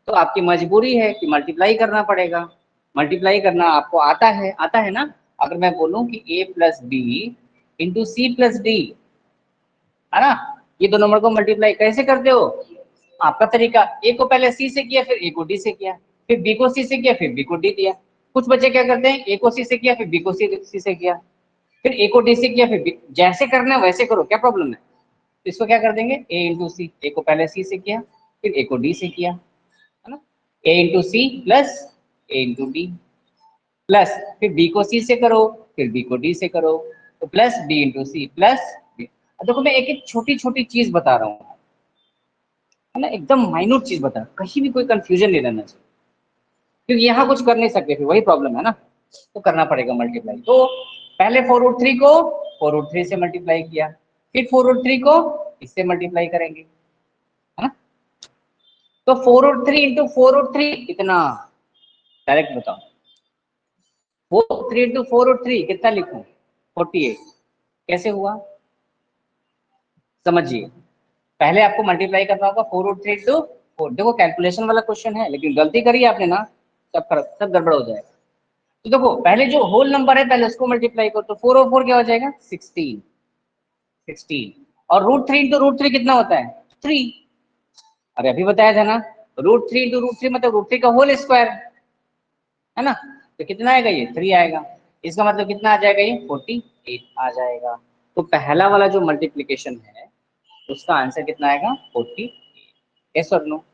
तो आपकी मजबूरी है कि मल्टीप्लाई करना पड़ेगा। मल्टीप्लाई करना आपको आता है ना। अगर मैं बोलूं कि a+b इंटू c+d, है ना, ये दो नंबर को मल्टीप्लाई कैसे करते हो, आपका तरीका, ए को पहले सी से किया, फिर ए को डी से किया, फिर बी को सी से किया, फिर बी को डी दिया। कुछ बच्चे क्या करते हैं, ए को सी से किया, फिर बी को सी से किया, फिर ए को डी से किया, फिर बी, जैसे करना है वैसे करो, क्या प्रॉब्लम है। तो इसको क्या कर देंगे, ए इंटू सी, ए को पहले सी से किया, फिर ए को डी से किया, है ना, ए इंटू सी प्लस ए इंटू डी, प्लस फिर बी को सी से करो, फिर बी को डी से करो, तो plus B into c plus b. देखो मैं एक एक छोटी छोटी चीज बता रहा हूँ, है ना, एकदम माइन्यूट चीज बता, कहीं भी कोई कंफ्यूजन नहीं रहना चाहिए, क्योंकि यहाँ कुछ कर नहीं सकते, फिर वही प्रॉब्लम है ना, तो करना पड़ेगा मल्टीप्लाई। तो पहले 4√3 को 4√3 से मल्टीप्लाई किया, फिर 4√3 को इससे मल्टीप्लाई करेंगे, है ना। तो 4√3 इंटू 4√3 कितना, डायरेक्ट बताओ, 4√3 इंटू 4√3 कितना लिखूं, 48। कैसे हुआ समझिए, पहले आपको मल्टीप्लाई करना होगा 4√3 इंटू 4, देखो कैलकुलेशन वाला क्वेश्चन है, लेकिन गलती करी आपने ना, सब गड़बड़ हो जाएगा। तो देखो पहले जो होल नंबर है पहले उसको मल्टीप्लाई करो, तो 4 और 4 क्या हो जाएगा, 16, और √3 इंटू √3 कितना होता है, 3। अरे अभी बताया था ना, √3 इंटू √3 मतलब √3 का होल स्क्वायर, है ना, तो कितना आएगा, ये 3 आएगा। इसका मतलब कितना आ जाएगा, ये 48 आ जाएगा। तो पहला वाला जो मल्टीप्लीकेशन है उसका आंसर कितना आएगा, 48। यस और नो।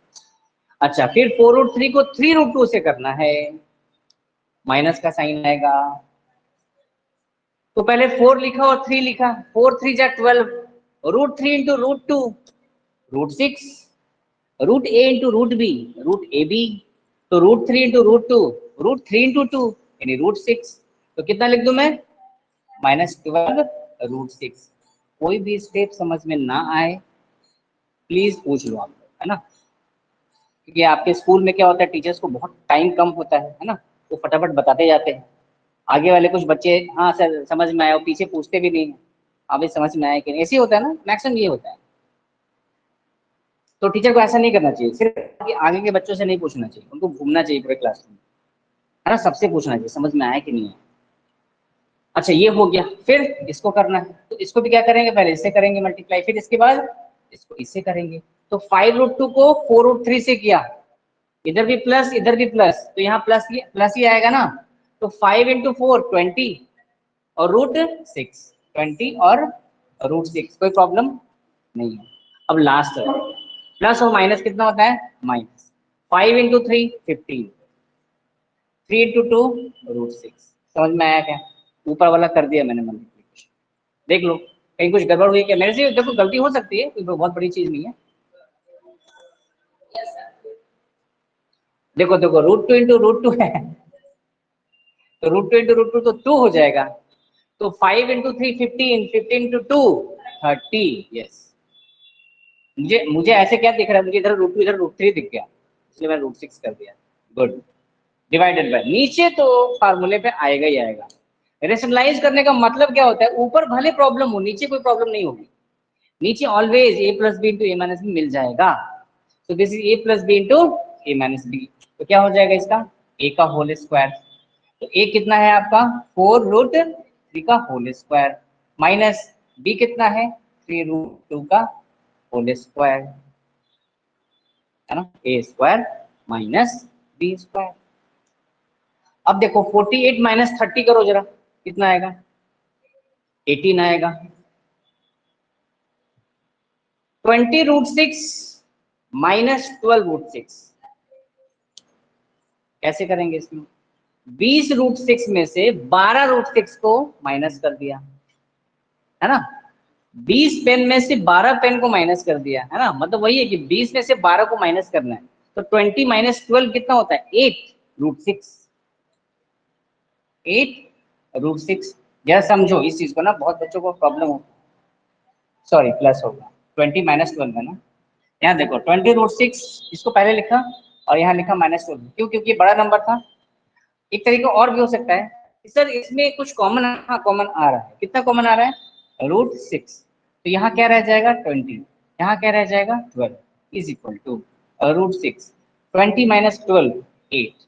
अच्छा फिर 4√3 को 3√2 से करना है, माइनस का साइन आएगा, तो पहले 4 लिखा और 3 लिखा, 4 3 जा 12, √3 into √2 √6, root a into root b root a b, तो √3 इंटू √2 √3 इंटू 2 यानी √6। तो कितना लिख दूं मैं, -12 √6। कोई भी स्टेप समझ में ना आए प्लीज पूछ लो आप, है ना, क्योंकि आपके स्कूल में क्या होता है, टीचर्स को बहुत टाइम कम होता है ना, वो फटाफट बताते जाते हैं। आगे वाले कुछ बच्चे हाँ सर समझ में आए, और पीछे पूछते भी नहीं है, अभी समझ में आया कि नहीं, ऐसे ही होता है ना, मैक्सिमम ये होता है। तो टीचर को ऐसा नहीं करना चाहिए, सिर्फ आगे के बच्चों से नहीं पूछना चाहिए, उनको घूमना चाहिए पूरे क्लास में, है ना, सबसे पूछना चाहिए समझ में आया कि नहीं है। अच्छा ये हो गया, फिर इसको करना है, तो इसको भी क्या करेंगे, पहले इससे करेंगे मल्टीप्लाई, फिर इसके बाद इसको इससे करेंगे। तो 5√2 को 4√3 से किया, इधर भी प्लस इधर भी प्लस, तो यहाँ प्लस ही आएगा ना। तो 5 इंटू 4 20, और √6 20 और √6, कोई प्रॉब्लम नहीं है। अब लास्ट है, प्लस और माइनस कितना होता है, माइनस। 5 into 3 15, 3 into 2 √6। समझ में आया क्या? ऊपर वाला कर दिया मैंने मल्टीप्लिकेशन। देख लो कहीं कुछ गड़बड़ हुई क्या मेरे से? देखो गलती हो सकती है, कोई बहुत बड़ी चीज नहीं है। देखो देखो √2 इंटू √2 है, तो √2 इंटू √2 तो 2 हो जाएगा। तो 5 इंटू 3 15, 15 इंटू 2 30। यस, मुझे मुझे ऐसे क्या दिख रहा है, मुझे इधर √2 इधर √3 दिख गया, इसलिए मैंने √6 कर दिया। गुड। डिवाइडेड बाय, नीचे तो फार्मूले पे आएगा ही आएगा। रेशनलाइज करने का मतलब क्या होता है, ऊपर भले प्रॉब्लम हो नीचे कोई प्रॉब्लम नहीं होगी। नीचे always a plus B into A minus B मिल जाएगा। तो this is a plus B into A minus B. तो क्या हो जाएगा इसका, a का होल स्क्वायर। तो a कितना है आपका, 4√3 का होल स्क्वायर, माइनस b कितना है, 3√2 का होल स्क्वायर, है ना, a square minus b square. अब देखो 48 माइनस 30 करो जरा, कितना आएगा, 18 आएगा। 20√6 माइनस 12√6 कैसे करेंगे इसमें, 20√6 में से 12√6 को माइनस कर दिया, है ना, 20 पेन में से 12 पेन को माइनस कर दिया, है ना, मतलब वही है कि 20 में से 12 को माइनस करना है। तो 20 माइनस 12 कितना होता है, 8√6। 8√6, जरा समझो इस चीज को ना, बहुत बच्चों को प्रॉब्लम हो, सॉरी प्लस होगा 20 माइनस 12 है ना। यहाँ देखो 20√6 इसको पहले लिखा और यहाँ लिखा -12, क्यों, क्योंकि बड़ा नंबर था। एक तरीका और भी हो सकता है सर, इसमें कुछ कॉमन, हाँ कॉमन आ रहा है, कितना कॉमन आ रहा है, √6। तो यहाँ क्या रह जाएगा 20, यहाँ क्या रह जाएगा 12 इज इक्वल टू √6, 20 माइनस 12 8।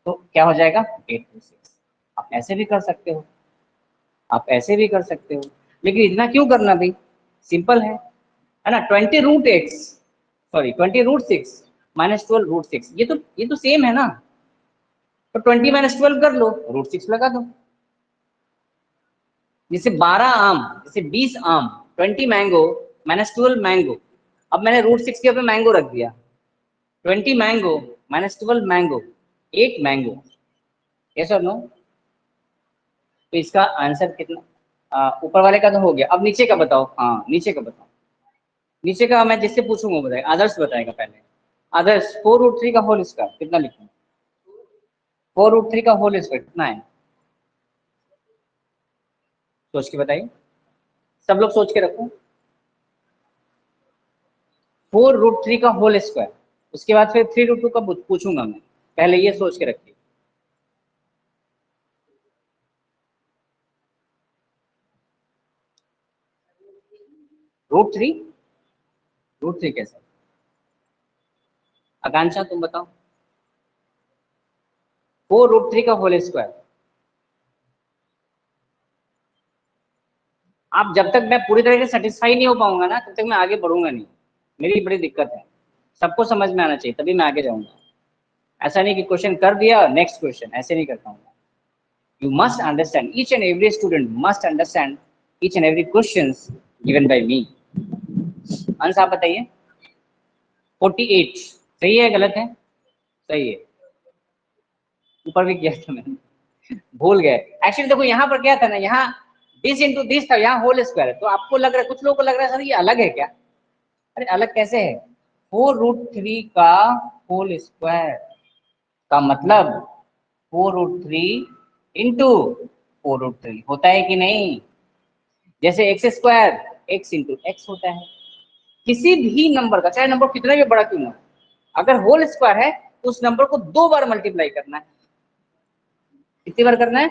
तो क्या हो जाएगा 8/6। आप ऐसे भी कर सकते हो, आप ऐसे भी कर सकते हो, लेकिन इतना क्यों करना भाई, सिंपल है ना। 20√x, सॉरी 20√6 माइनस 12√6, ये तो सेम है ना। तो 20 माइनस 12 कर लो, √6 लगा दो। जैसे 12 आम, जैसे 20 आम, 20 मैंगो माइनस 12 मैंगो। अब मैंने √6 के ऊपर मैंगो रख दिया, 20 mango minus 12 mango, 8 mango. Yes और नो? तो इसका आंसर कितना, ऊपर वाले का तो हो गया, अब नीचे का बताओ। हाँ नीचे का बताओ, नीचे का मैं जिससे पूछूंगा बताएगा, आदर्श बताएगा पहले। आदर्श 4√3 का होल स्क्वायर कितना लिखूं, 4√3 का होल स्क्वायर कितना है, सोच के बताइए, सब लोग सोच के रखो। 4√3 का होल स्क्वायर, उसके बाद फिर 3√2 का पूछूंगा मैं, पहले ये सोच के रखिए। √3, √3 कैसे, आकांक्षा तुम बताओ, 4√3 का होल स्क्वायर। आप जब तक मैं पूरी तरह से सेटिस्फाई नहीं हो पाऊंगा ना, तब तक मैं आगे बढ़ूंगा नहीं, मेरी बड़ी दिक्कत है। सबको समझ में आना चाहिए तभी मैं आगे जाऊंगा। ऐसा नहीं कि क्वेश्चन कर दिया नेक्स्ट क्वेश्चन, ऐसे नहीं करता हूँ। You must understand, each and every student must understand each and every questions given by me. Answer आप बताइए। 48 सही है गलत है, सही है, ऊपर भी किया था मैंने, भूल गए। एक्चुअली देखो यहाँ पर क्या था ना, यहाँ दिस इंटू दिस था, यहाँ होल स्क्वायर है, तो आपको लग रहा है, कुछ लोगों को लग रहा है सर ये अलग है क्या, अरे अलग कैसे है, 4√3 का होल स्क्वायर का मतलब 4√3 इंटू 4√3 होता है कि नहीं। जैसे x square x into x होता है, किसी भी नंबर का, चाहे नंबर कितना भी बड़ा क्यों ना, अगर होल स्क्वायर है तो उस नंबर को 2 बार मल्टीप्लाई करना है। कितनी बार करना है,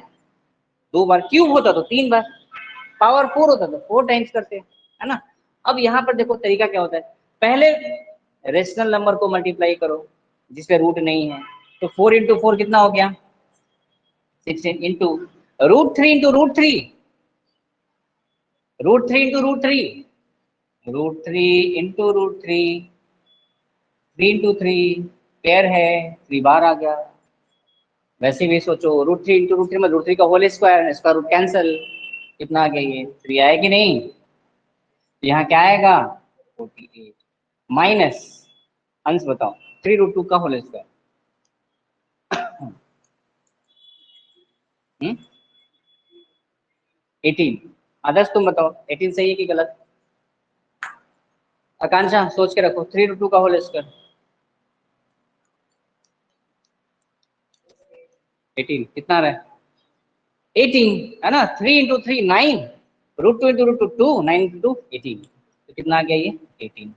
2 बार। क्यूब होता तो 3 बार, पावर 4 होता तो 4 टाइम्स करते हैं, है ना। अब यहाँ पर देखो तरीका क्या होता है, पहले रेशनल नंबर को मल्टीप्लाई करो जिसपे रूट नहीं है, तो 4 इंटू 4 कितना हो गया 16 into √3 into √3, √3 into √3, √3 into √3, 3 into 3 pair है, 3 बार आ गया। वैसे भी सोचो √3 इंटू √3 में √3 का होल स्क्वायर, इसका रूट कैंसिल, कितना आ गया ये 3 आया कि नहीं, यहाँ क्या आएगा 48 माइनस अंश बताओ 3√2 का होल स्क्वायर 18। आदर्श तुम बताओ 18 सही है कि गलत? आकांक्षा सोच के रखो 3√2 का होल स्क्वायर 18 कितना आ रहा है? 18 है ना। 3 इंटू 3 9, √2 इंटू √2 9 इंटू 18, तो कितना आ गया ये 18।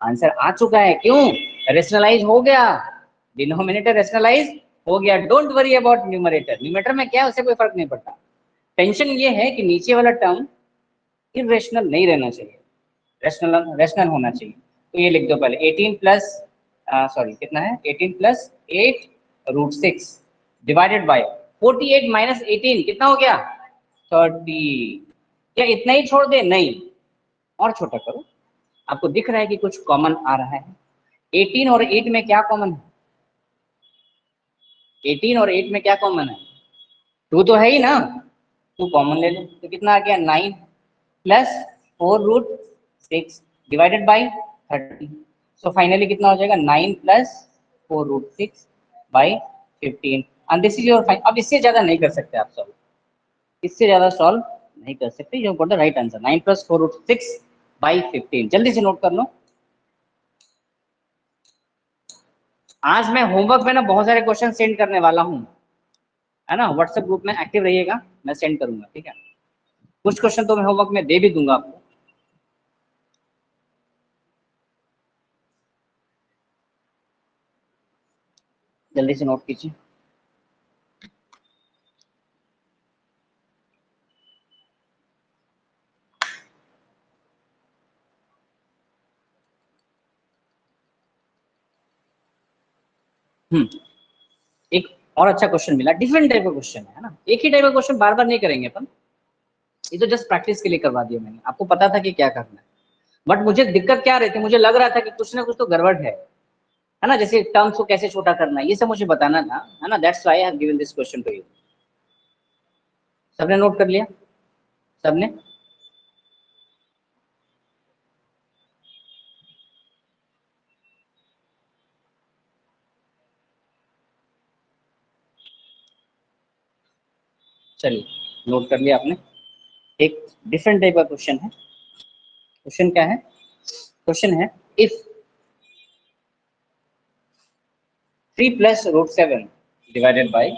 आंसर आ चुका है। क्यों? रेशनलाइज हो गया, डिनोमिनेटर रेशनलाइज हो गया। Don't worry about numerator, numerator में क्या है उससे कोई फर्क नहीं पड़ता। टेंशन ये है कि नीचे वाला टर्म इरेशनल नहीं रहना चाहिए, रेशनल रेशनल होना चाहिए। तो ये लिख दो पहले 18 प्लस सॉरी कितना है 18 प्लस 8√6 डिवाइडेड बाय 48 माइनस 18 कितना हो गया 30। क्या इतना ही छोड़ दे? नहीं, और छोटा करो। आपको दिख रहा है कि कुछ कॉमन आ रहा है। 18 और 8 में क्या कॉमन है? 18 और 8 में क्या कॉमन है? 2 तो है ही ना, 2 कॉमन ले लो तो कितना आ गया 9 plus 4√6 divided by 30। So finally कितना हो जाएगा 9 plus 4√6 by 15 and this is your fine. अब इससे ज्यादा नहीं कर सकते आप सॉल्व, इससे ज्यादा सॉल्व नहीं कर सकते। You got the right answer 9 plus 4√6 by 15। जल्दी से नोट कर लो। आज मैं होमवर्क में ना बहुत सारे क्वेश्चन सेंड करने वाला हूँ, है ना। व्हाट्सएप ग्रुप में एक्टिव रहिएगा, मैं सेंड करूंगा, ठीक है। कुछ क्वेश्चन तो मैं होमवर्क में दे भी दूंगा आपको। जल्दी से नोट कीजिए। एक और अच्छा क्वेश्चन मिला, डिफरेंट टाइप का क्वेश्चन है ना। एक ही टाइप का क्वेश्चन बार बार नहीं करेंगे अपन, ये तो जस्ट प्रैक्टिस के लिए करवा दिया मैंने, आपको पता था कि क्या करना है। बट मुझे दिक्कत क्या रही थी, मुझे लग रहा था कि कुछ ना कुछ तो गड़बड़ है ना। जैसे टर्म्स को कैसे छोटा करना है ये सब मुझे बताना था, है ना। That's why I have given this question to you. सबने नोट कर लिया? सबने? चलिए, नोट कर लिया आपने। एक डिफरेंट टाइप का क्वेश्चन है। क्वेश्चन क्या है? क्वेश्चन है if 3 plus √7 divided by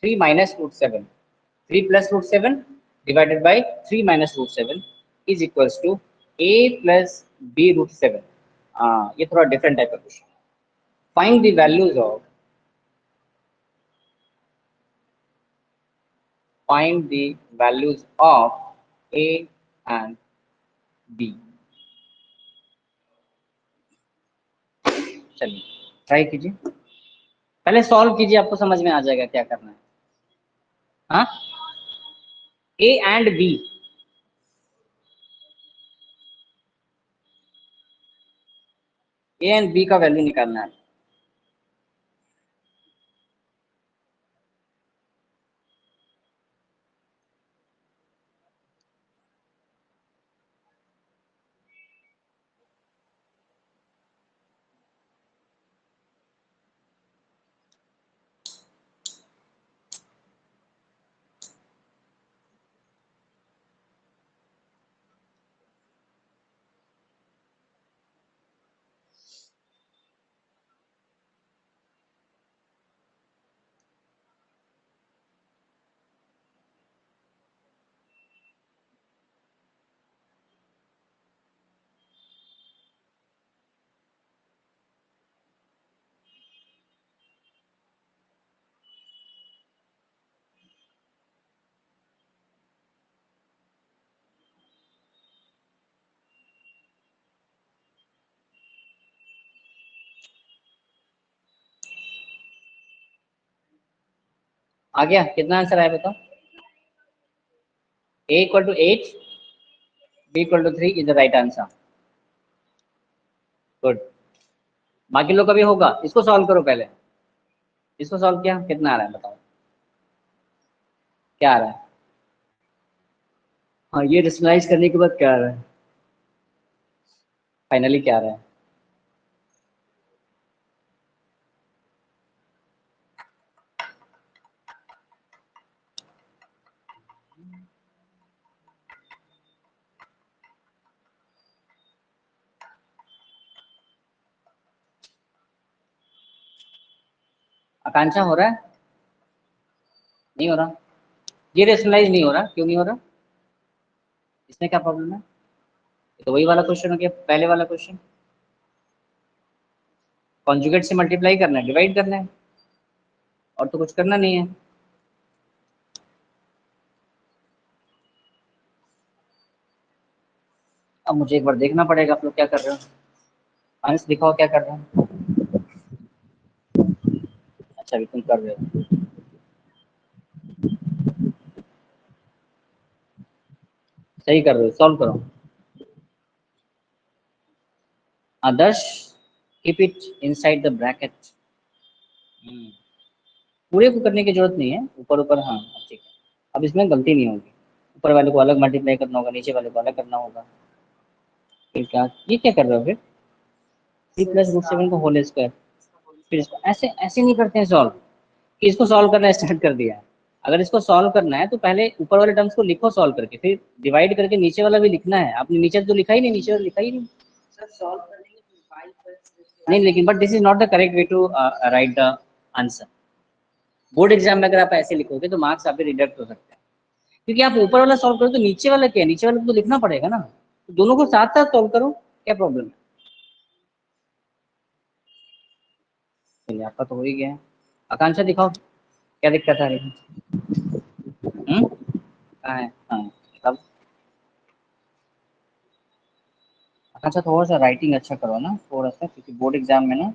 3 minus √7, 3 plus √7 divided by 3 minus √7 is equals to a plus b √7। ये थोड़ा डिफरेंट टाइप का question. Find the values of, find the values of a and b। चलिए ट्राई कीजिए, पहले सॉल्व कीजिए, आपको समझ में आ जाएगा क्या करना है। हाँ, a and b, a and b का वैल्यू निकालना है। आ गया? कितना आंसर आया बताओ? a equal to 8, b equal to 3 is the right answer। Good. बाकी लोग का भी होगा, इसको सॉल्व करो पहले। इसको सॉल्व किया, कितना आ रहा है बताओ? क्या आ रहा है? हाँ, ये रेशनलाइज करने के बाद क्या आ रहा है, फाइनली क्या आ रहा है? आकांक्षा हो रहा है? नहीं हो रहा? ये रेशनलाइज नहीं हो रहा, क्यों नहीं हो रहा? इसमें क्या प्रॉब्लम है? ये तो वही वाला क्वेश्चन हो गया, पहले वाला क्वेश्चन। कॉन्जुगेट से मल्टीप्लाई करना है, डिवाइड करना है, और तो कुछ करना नहीं है। अब मुझे एक बार देखना पड़ेगा आप लोग क्या कर रहे हो। अंश दिखाओ क्या कर रहे हो। अच्छा, अभी तुम कर रहे हो। सही कर रहे हो, सॉल्व करो। Adarsh, keep it inside the bracket. पूरे को करने की जरूरत नहीं है, ऊपर ऊपर, हाँ अब ठीक है। अब इसमें गलती नहीं होगी। ऊपर वाले को अलग मल्टीप्लाई करना होगा, नीचे वाले को अलग करना होगा। फिर क्या, ये क्या कर रहे हो फिर? 3 + √7 को होल स्क्वायर। फिर इसको ऐसे ऐसे नहीं करते हैं सॉल्व, कि इसको सॉल्व करना स्टार्ट कर दिया। अगर इसको सॉल्व करना है तो पहले ऊपर वाले टर्म्स को लिखो सॉल्व करके, फिर डिवाइड करके नीचे वाला भी लिखना है। आपने नीचे तो लिखा ही नहीं, नीचे वाला लिखा ही नहीं। सर सॉल्व करेंगे तो 5 नहीं, लेकिन but this is not the correct way to write the answer. Board exam में अगर आप ऐसे लिखोगे तो मार्क्स आपके रिडक्ट हो सकते हैं। क्योंकि आप ऊपर वाला सॉल्व करो तो नीचे वाला क्या है, नीचे वाले को तो लिखना पड़ेगा ना। तो दोनों को साथ साथ सॉल्व करो, क्या प्रॉब्लम है? चलिए, आपका तो हो ही गया है। आकांक्षा दिखाओ क्या दिक्कत आ रही है। कहाँ है? हाँ, अब आकांक्षा थोड़ा सा राइटिंग अच्छा करो ना, थोड़ा सा, क्योंकि बोर्ड एग्जाम में ना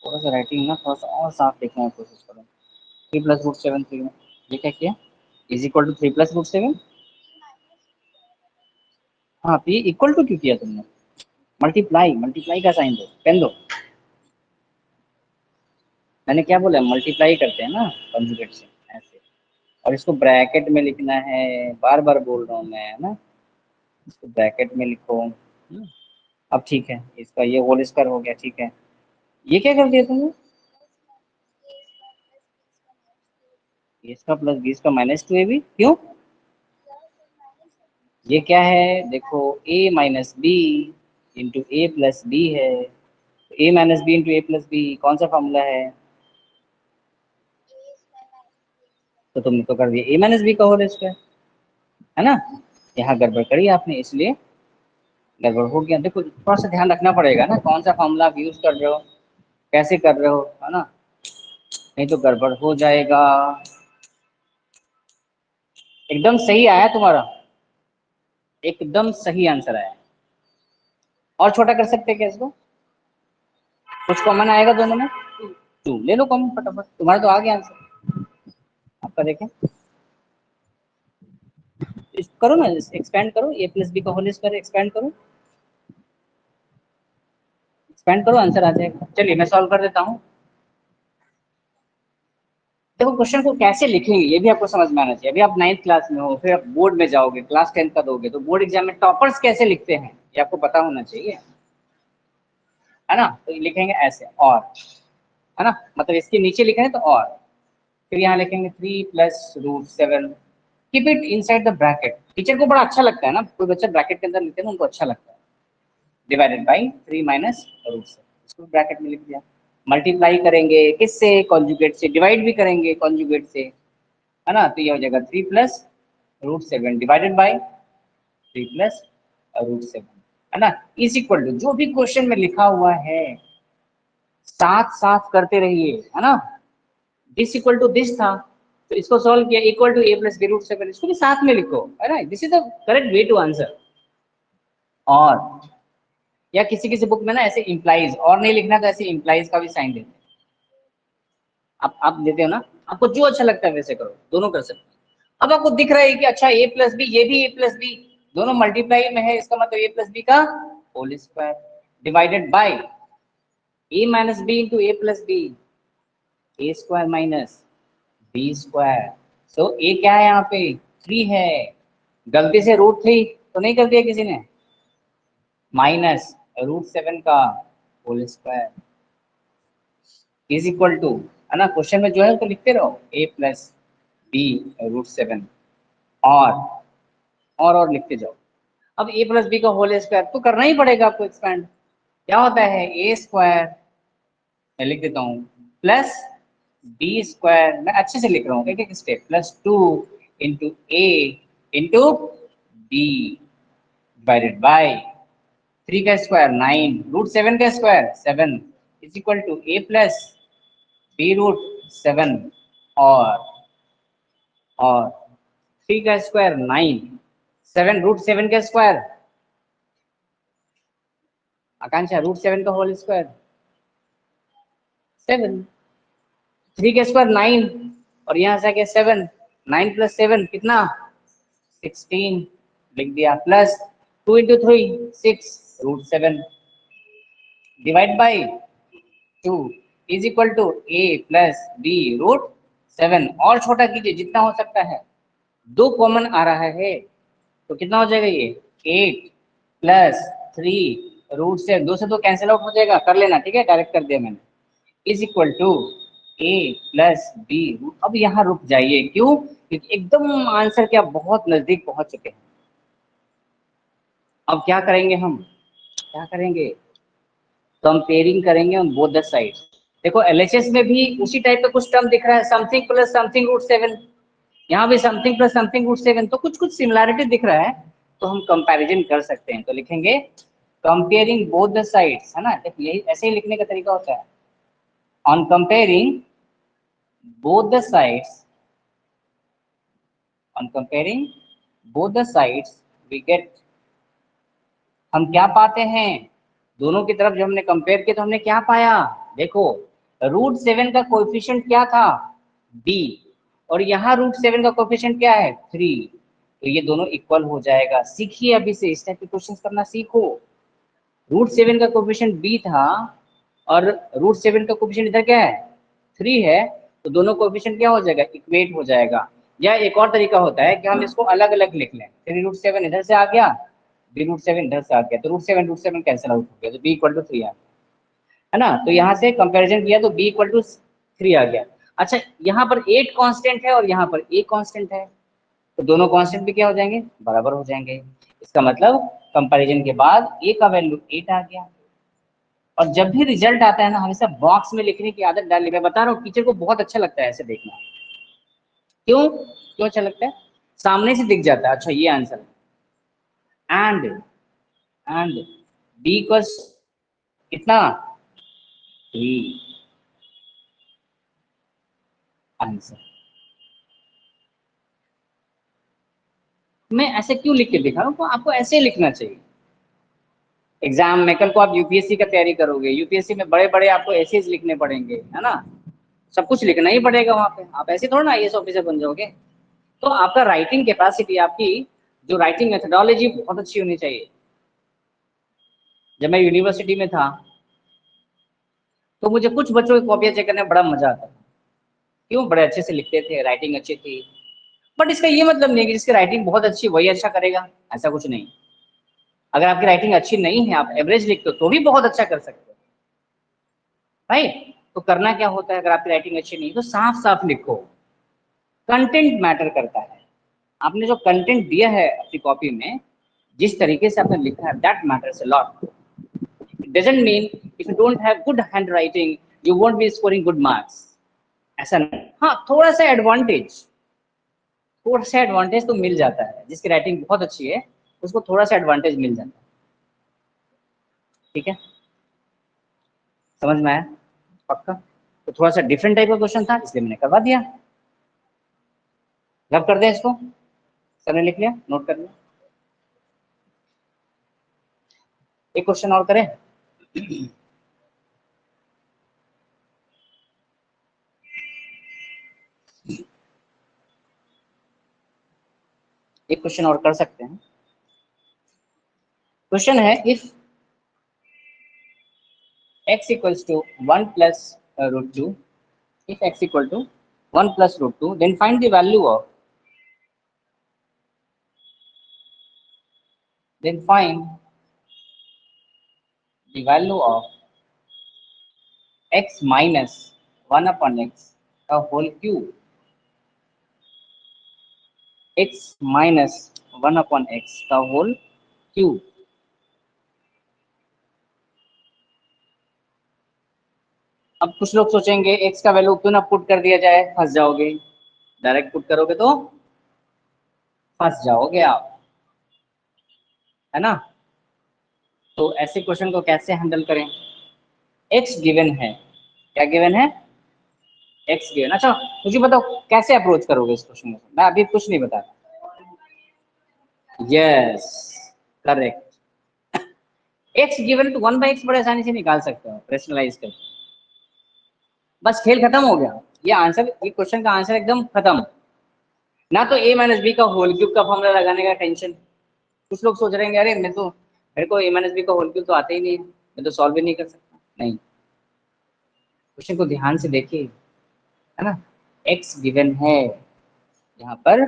थोड़ा सा राइटिंग ना थोड़ा सा और साफ लिखने की कोशिश करो। 3 + √7, 3 ये क्या किया? Is equal to 3 + √7। हाँ, तो ये इक्वल टू क्यों किया तुमने? मल्टीप्लाई, मल्टीप्लाई का साइन दो, पेन दो। मैंने क्या बोला, मल्टीप्लाई करते हैं ना कंजुगेट से, ऐसे। और इसको ब्रैकेट में लिखना है, बार बार बोल रहा हूँ मैं, है ना। इसको ब्रैकेट में लिखो। अब ठीक है, इसका ये होल स्क्वायर हो गया, ठीक है। ये क्या कर दिया तुमने? इसका प्लस बी इसका -2ab, क्यों? ये क्या है देखो, a - b into a + b है। a - b into a + b कौन सा फॉर्मूला है? तो तुमने तो कर दिया a - b का होल स्क्वायर, है ना। यहाँ गड़बड़ करी आपने, इसलिए गड़बड़ हो गया। देखो थोड़ा सा ध्यान रखना पड़ेगा ना, कौन सा फॉर्मूला आप यूज कर रहे हो, कैसे कर रहे हो, है ना। नहीं तो गड़बड़ हो जाएगा। एकदम सही आया तुम्हारा, एकदम सही आंसर आया। और छोटा कर सकते हैं क्या इसको? कुछ कॉमन आएगा दोनों में? 2 ले लो कॉमन फटाफट, तुम्हारा तो आ गया आंसर। आपका देखें, करो ना, एक्सपेंड करो, a + b का होल स्क्वायर एक्सपेंड करो, एक्सपेंड करो, आंसर आ जाएगा। चलिए मैं सॉल्व कर देता हूँ। देखो क्वेश्चन को कैसे लिखेंगे ये भी आपको समझ में आना चाहिए। अभी आप 9th क्लास में हो, फिर आप बोर्ड में जाओगे, क्लास 10th का दोगे, तो बोर्ड एग्जाम में टॉपर्स कैसे लिखते हैं ये आपको पता होना चाहिए, है ना। तो ये लिखेंगे ऐसे, और, है ना, मतलब इसके नीचे लिखेंगे तो और, फिर यहाँ लिखेंगे 3 + √7। Keep it inside the bracket. Teacher को बड़ा अच्छा लगता है ना, कोई बच्चा ब्रैकेट के अंदर लिखते हैं ना, उनको अच्छा लगता है। डिवाइडेड बाई 3 - √7, इसको ब्रैकेट में लिख दिया। मल्टीप्लाई करेंगे किससे? कॉन्जुगेट से। डिवाइड भी करेंगे कॉन्जुगेट से, है ना। तो ये हो जाएगा 3 + √7 डिवाइडेड बाई 3 + √7, है ना। इज इक्वल टू जो भी क्वेश्चन में लिखा हुआ है साथ साथ करते रहिए, है ना। दिस इक्वल टू दिस था, तो इसको सॉल्व किया, इक्वल टू a + b √7, इसको भी साथ में लिखो, है ना। This is the correct way to answer. और या किसी किसी बुक में ना ऐसे इम्प्लाइज, और नहीं लिखना तो ऐसे इम्प्लाइज का भी साइन देते हैं। आप देते हो ना, आपको जो अच्छा लगता है वैसे करो, दोनों कर सकते हैं। अब आपको दिख रहा है कि अच्छा a + b, ये भी a + b, दोनों मल्टीप्लाई में है, इसका मतलब a + b का whole square divided by a - b into a + b, a² minus B square. So A क्या है यहाँ पे, 3 है। गलती से √3 तो नहीं कर दिया किसी ने, माइनस √7 का whole square is equal to, है ना, क्वेश्चन में जो है तो लिखते रहो a प्लस बी √7 और और लिखते जाओ। अब a प्लस बी का होल स्क्वायर तो करना ही पड़ेगा आपको एक्सपेंड। क्या होता है, ए स्क्वायर, मैं लिख देता हूँ, प्लस बी स्क्वायर, मैं अच्छे से लिख रहा हूँ एक एक step, +2 into a into b divided by 3 का स्क्वायर 9, √7 का square 7 is equal to a plus b √7 और और 3 का स्क्वायर 9, 7 √7 का स्क्वायर, आकांक्षा √7 का होल स्क्वायर 7, 3 का स्क्वायर 9 और यहाँ से आके 7, 9 + 7 कितना 16 लिख दिया, plus 2 into 3 6 √7 divide by 2 is equal to a plus b √7 और छोटा कीजिए जितना हो सकता है, 2 कॉमन आ रहा है तो कितना हो जाएगा ये 8 प्लस 3 √7, 2 से तो कैंसिल आउट हो जाएगा, कर लेना ठीक है, डायरेक्ट कर दिया मैंने, is equal to a plus b. अब यहाँ रुक जाइए, क्यों, क्योंकि एकदम आंसर के आप बहुत नजदीक पहुंच चुके हैं। अब क्या करेंगे हम, क्या करेंगे, कंपेयरिंग करेंगे ऑन बोथ द साइड्स। देखो एलएचएस में भी उसी टाइप का कुछ टर्म दिख रहा है, समथिंग प्लस समथिंग √7, यहाँ भी समथिंग प्लस समथिंग √7, तो कुछ कुछ सिमिलैरिटी दिख रहा है, तो हम कंपैरिजन कर सकते हैं। तो लिखेंगे कंपेयरिंग बोथ द साइड्स, है ना, यही ऐसे ही लिखने का तरीका होता है, on comparing both the sides, on comparing both the sides we get, हम क्या पाते हैं, दोनों की तरफ जब हमने कंपेयर किया तो हमने क्या पाया, देखो √7 का कोएफिशिएंट क्या था, b, और यहाँ √7 का कोएफिशिएंट क्या है 3, तो ये दोनों इक्वल हो जाएगा। सीखिए अभी से इस टाइप के क्वेश्चन करना सीखो। √7 का कोएफिशिएंट b था और √7 का कोएफिशिएंट इधर क्या है 3 है, तो दोनों कोएफिशिएंट क्या हो जाएगा, इक्वेट हो जाएगा। या एक और तरीका होता है कि हम इसको अलग अलग लिख लें, 3 √7 इधर से आ गया, b √7 इधर से आ गया, तो √7 कैंसिल आउट हो गया, तो b = 3 आ गया, है ना। तो यहाँ से कंपैरिजन किया तो b = 3 आ गया। अच्छा यहाँ पर 8 कांस्टेंट है और यहाँ पर a कांस्टेंट है, तो दोनों कांस्टेंट भी क्या हो जाएंगे, बराबर हो जाएंगे। इसका मतलब कंपैरिजन के बाद a का वैल्यू 8 आ गया। और जब भी रिजल्ट आता है ना, हमेशा बॉक्स में लिखने की आदत डाल ली, मैं बता रहा हूँ टीचर को बहुत अच्छा लगता है ऐसे देखना। क्यों क्यों अच्छा लगता है, सामने से दिख जाता है, अच्छा ये आंसर है। एंड b इक्वल्स कितना 3, आंसर। मैं ऐसे क्यों लिख के दिखा रहा हूँ, आपको ऐसे लिखना चाहिए। एग्जाम में कल को आप यूपीएससी का तैयारी करोगे, यूपीएससी में बड़े बड़े आपको ऐसे लिखने पड़ेंगे, है ना, सब कुछ लिखना ही पड़ेगा वहां पे, आप ऐसे थोड़ा ना आईएएस ऑफिसर बन जाओगे। तो आपका राइटिंग कैपेसिटी, आपकी जो राइटिंग मेथोडोलॉजी बहुत अच्छी होनी चाहिए। जब मैं यूनिवर्सिटी में था तो मुझे कुछ बच्चों की कॉपियां चेक करने में बड़ा मजा आता था, क्यों, बड़े अच्छे से लिखते थे, राइटिंग अच्छी थी। बट इसका ये मतलब नहीं कि जिसकी राइटिंग बहुत अच्छी वही अच्छा करेगा, ऐसा कुछ नहीं। अगर आपकी राइटिंग अच्छी नहीं है, आप एवरेज लिखते हो तो भी बहुत अच्छा कर सकते हो, राइट। तो करना क्या होता है, अगर आपकी राइटिंग अच्छी नहीं तो साफ साफ लिखो, कंटेंट मैटर करता है। आपने जो कंटेंट दिया है अपनी कॉपी में, जिस तरीके से आपने लिखा है, that matters a lot. It doesn't mean if you don't have good hand writing you won't be scoring good marks, ऐसा नहीं। हाँ थोड़ा सा एडवांटेज तो मिल जाता है, जिसकी राइटिंग बहुत अच्छी है उसको थोड़ा सा एडवांटेज मिल जाता है, ठीक है, समझ में आया, पक्का। तो थोड़ा सा डिफरेंट टाइप का क्वेश्चन था इसलिए मैंने करवा दिया। रब कर दें इसको, सबने लिख लिया, नोट कर लिया। एक क्वेश्चन और करें। एक क्वेश्चन और कर सकते हैं। क्वेश्चन है, if x = 1 + √2, if x = 1 plus root 2, then find the value of, then find the value of x minus 1 upon x का whole cube, x minus 1 upon x का whole cube। अब कुछ लोग सोचेंगे x का वैल्यू क्यों ना पुट कर दिया जाए, फंस जाओगे, डायरेक्ट पुट करोगे तो फंस जाओगे आप, है ना। तो ऐसे क्वेश्चन को कैसे हैंडल करें, x गिवन है, क्या गिवन है, x गिवन। अच्छा मुझे बताओ कैसे अप्रोच करोगे इस क्वेश्चन को, मैं अभी कुछ नहीं बता। यस करेक्ट, x गिवन तो 1/x बड़े आसानी से निकाल सकते हो रेशनलाइज करके, बस खेल खत्म हो गया। ये आंसर, ये क्वेश्चन का आंसर एकदम खत्म। ना तो a माइनस बी का होल क्यूब का फॉर्मूला लगाने का टेंशन। कुछ लोग सोच रहे हैं अरे मेरे को a माइनस बी का होल क्यूब तो आता ही नहीं है, मैं तो सॉल्व भी नहीं कर सकता। नहीं, क्वेश्चन को ध्यान से देखिए, है ना। x गिवन है, यहाँ पर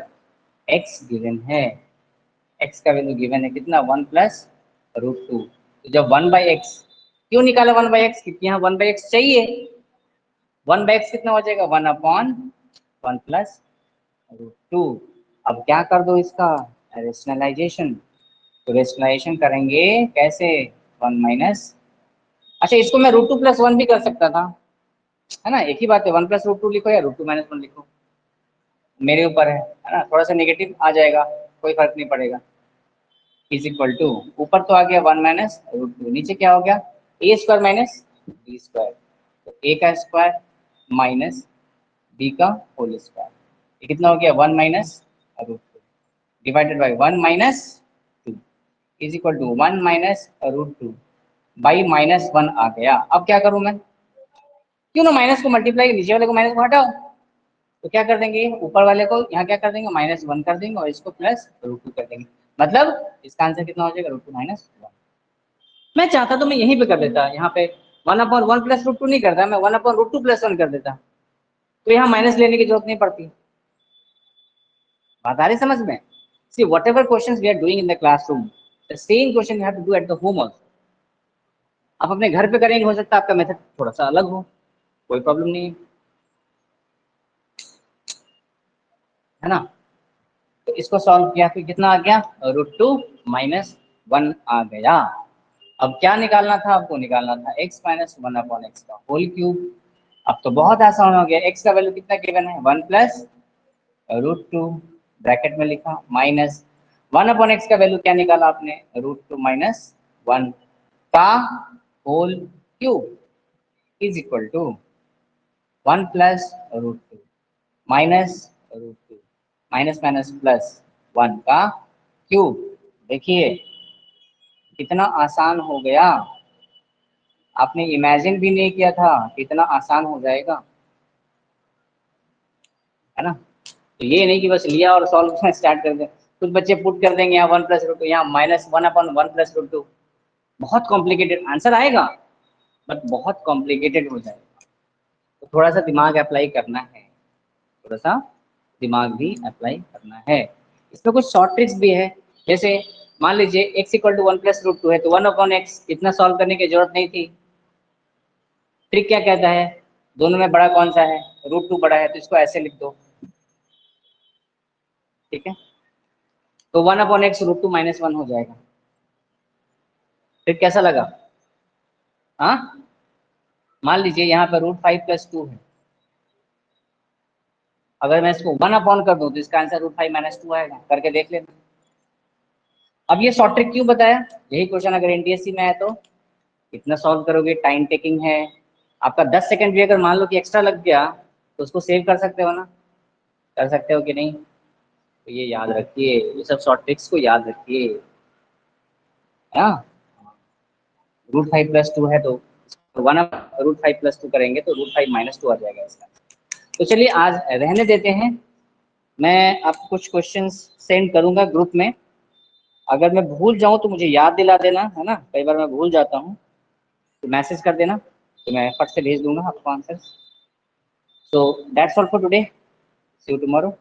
x गिवन है, x का वैल्यू गिवन है कितना, 1 प्लस रूट 2। तो जब 1/x क्यों निकाला, 1/x क्योंकि यहाँ 1/x चाहिए। 1/x कितना हो जाएगा, 1 अपॉन 1 प्लस रूट 2। अब क्या कर दो इसका रेशनलाइजेशन, तो रेशनलाइजेशन करेंगे कैसे, 1 माइनस, अच्छा इसको मैं रूट 2 प्लस 1 भी कर सकता था, है ना, एक ही बात है, 1 प्लस रूट 2 लिखो या रूट 2 माइनस 1 लिखो, मेरे ऊपर है ना, थोड़ा सा नेगेटिव आ जाएगा, कोई फर्क नहीं पड़ेगा। इज इक्वल टू, ऊपर तो आ गया 1 माइनस रूट 2, नीचे क्या हो गया, a square minus B square, तो ए का स्क्वायर माइनस बी का होल स्क्वायर, ये कितना हो गया, 1 minus root 2 divided by 1 minus 2 is equal to 1 minus root 2 by minus 1 आ गया। अब क्या करूं मैं, क्यों ना माइनस को मल्टीप्लाई, नीचे वाले को माइनस को हटाओ, तो क्या कर देंगे, ऊपर वाले को यहाँ क्या कर देंगे, -1 कर देंगे और इसको प्लस रूट 2 कर देंगे, मतलब इसका आंसर कितना हो जाएगा, रूट 2 माइनस 1। मैं चाहता तो मैं यहीं पे कर देता, यहाँ पे 1 अपॉन 1 प्लस रूट 2 नहीं करता, मैं 1 अपॉन रूट 2 प्लस 1 कर देता, तो यहाँ माइनस लेने की जरूरत नहीं पड़ती। बात आ रही समझ में। See whatever question we are doing in the classroom, the same question you have to do at the home also. आप अपने घर पे करेंगे, हो सकता है आपका मेथड थोड़ा सा अलग हो, कोई प्रॉब्लम नहीं है ना। तो इसको सॉल्व किया तो कितना आ गया, रूट 2 माइनस 1 आ गया। अब क्या निकालना था, आपको निकालना था x माइनस 1 अपॉन एक्स का होल क्यूब। अब तो बहुत आसान हो गया, x का वैल्यू कितना गिवन है, 1 प्लस रूट 2 ब्रैकेट में लिखा माइनस 1 अपॉन एक्स का वैल्यू क्या निकाला आपने, रूट 2 माइनस 1 का whole cube is equal to 1 plus root 2 minus root 2 minus minus plus 1 का क्यूब। देखिए कितना आसान हो गया, आपने इमेजिन भी नहीं किया था कितना आसान हो जाएगा, है ना। तो ये नहीं कि बस लिया और सॉल्व स्टार्ट कर दें, कुछ बच्चे पुट कर देंगे यहाँ 1 प्लस रूट 2, यहाँ -1 अपॉन 1 प्लस रूट 2, बहुत कॉम्प्लिकेटेड आंसर आएगा, बट बहुत कॉम्प्लिकेटेड हो जाएगा। तो थोड़ा सा दिमाग अप्लाई करना है, थोड़ा सा दिमाग भी अप्लाई करना है। इसमें कुछ शॉर्ट ट्रिक्स भी है, जैसे मान लीजिए x equal to 1 plus root 2 है, तो 1 अपॉन एक्स इतना सॉल्व करने की जरूरत नहीं थी। ट्रिक क्या कहता है, दोनों में बड़ा कौन सा है, रूट 2 बड़ा है, तो इसको ऐसे लिख दो, ठीक है। तो 1 अपॉन एक्स रूट 2 माइनस 1 हो जाएगा। ट्रिक कैसा लगा, हाँ। मान लीजिए यहाँ पर रूट 5 प्लस 2 है, अगर मैं इसको 1 अपॉन कर दूं तो इसका आंसर रूट 5 माइनस 2 आएगा, करके देख लेना। अब ये शॉर्ट ट्रिक क्यों बताया, यही क्वेश्चन अगर एनटीएससी में है तो इतना सॉल्व करोगे, टाइम टेकिंग है आपका, 10 सेकंड भी अगर मान लो कि एक्स्ट्रा लग गया तो उसको सेव कर सकते हो ना, कर सकते हो कि नहीं। तो ये याद रखिए, ये सब शॉर्ट ट्रिक्स को याद रखिए, है ना। रूट 5 प्लस 2 है तो 1 रूट 5 प्लस 2 करेंगे तो रूट 5 माइनस 2 आ जाएगा इसका। तो चलिए आज रहने देते हैं, मैं आपको कुछ क्वेश्चंस सेंड करूंगा ग्रुप में, अगर मैं भूल जाऊं तो मुझे याद दिला देना, है ना, कई बार मैं भूल जाता हूं, तो मैसेज कर देना, तो मैं फट से भेज दूंगा आपको answer. So that's all for today. See you tomorrow.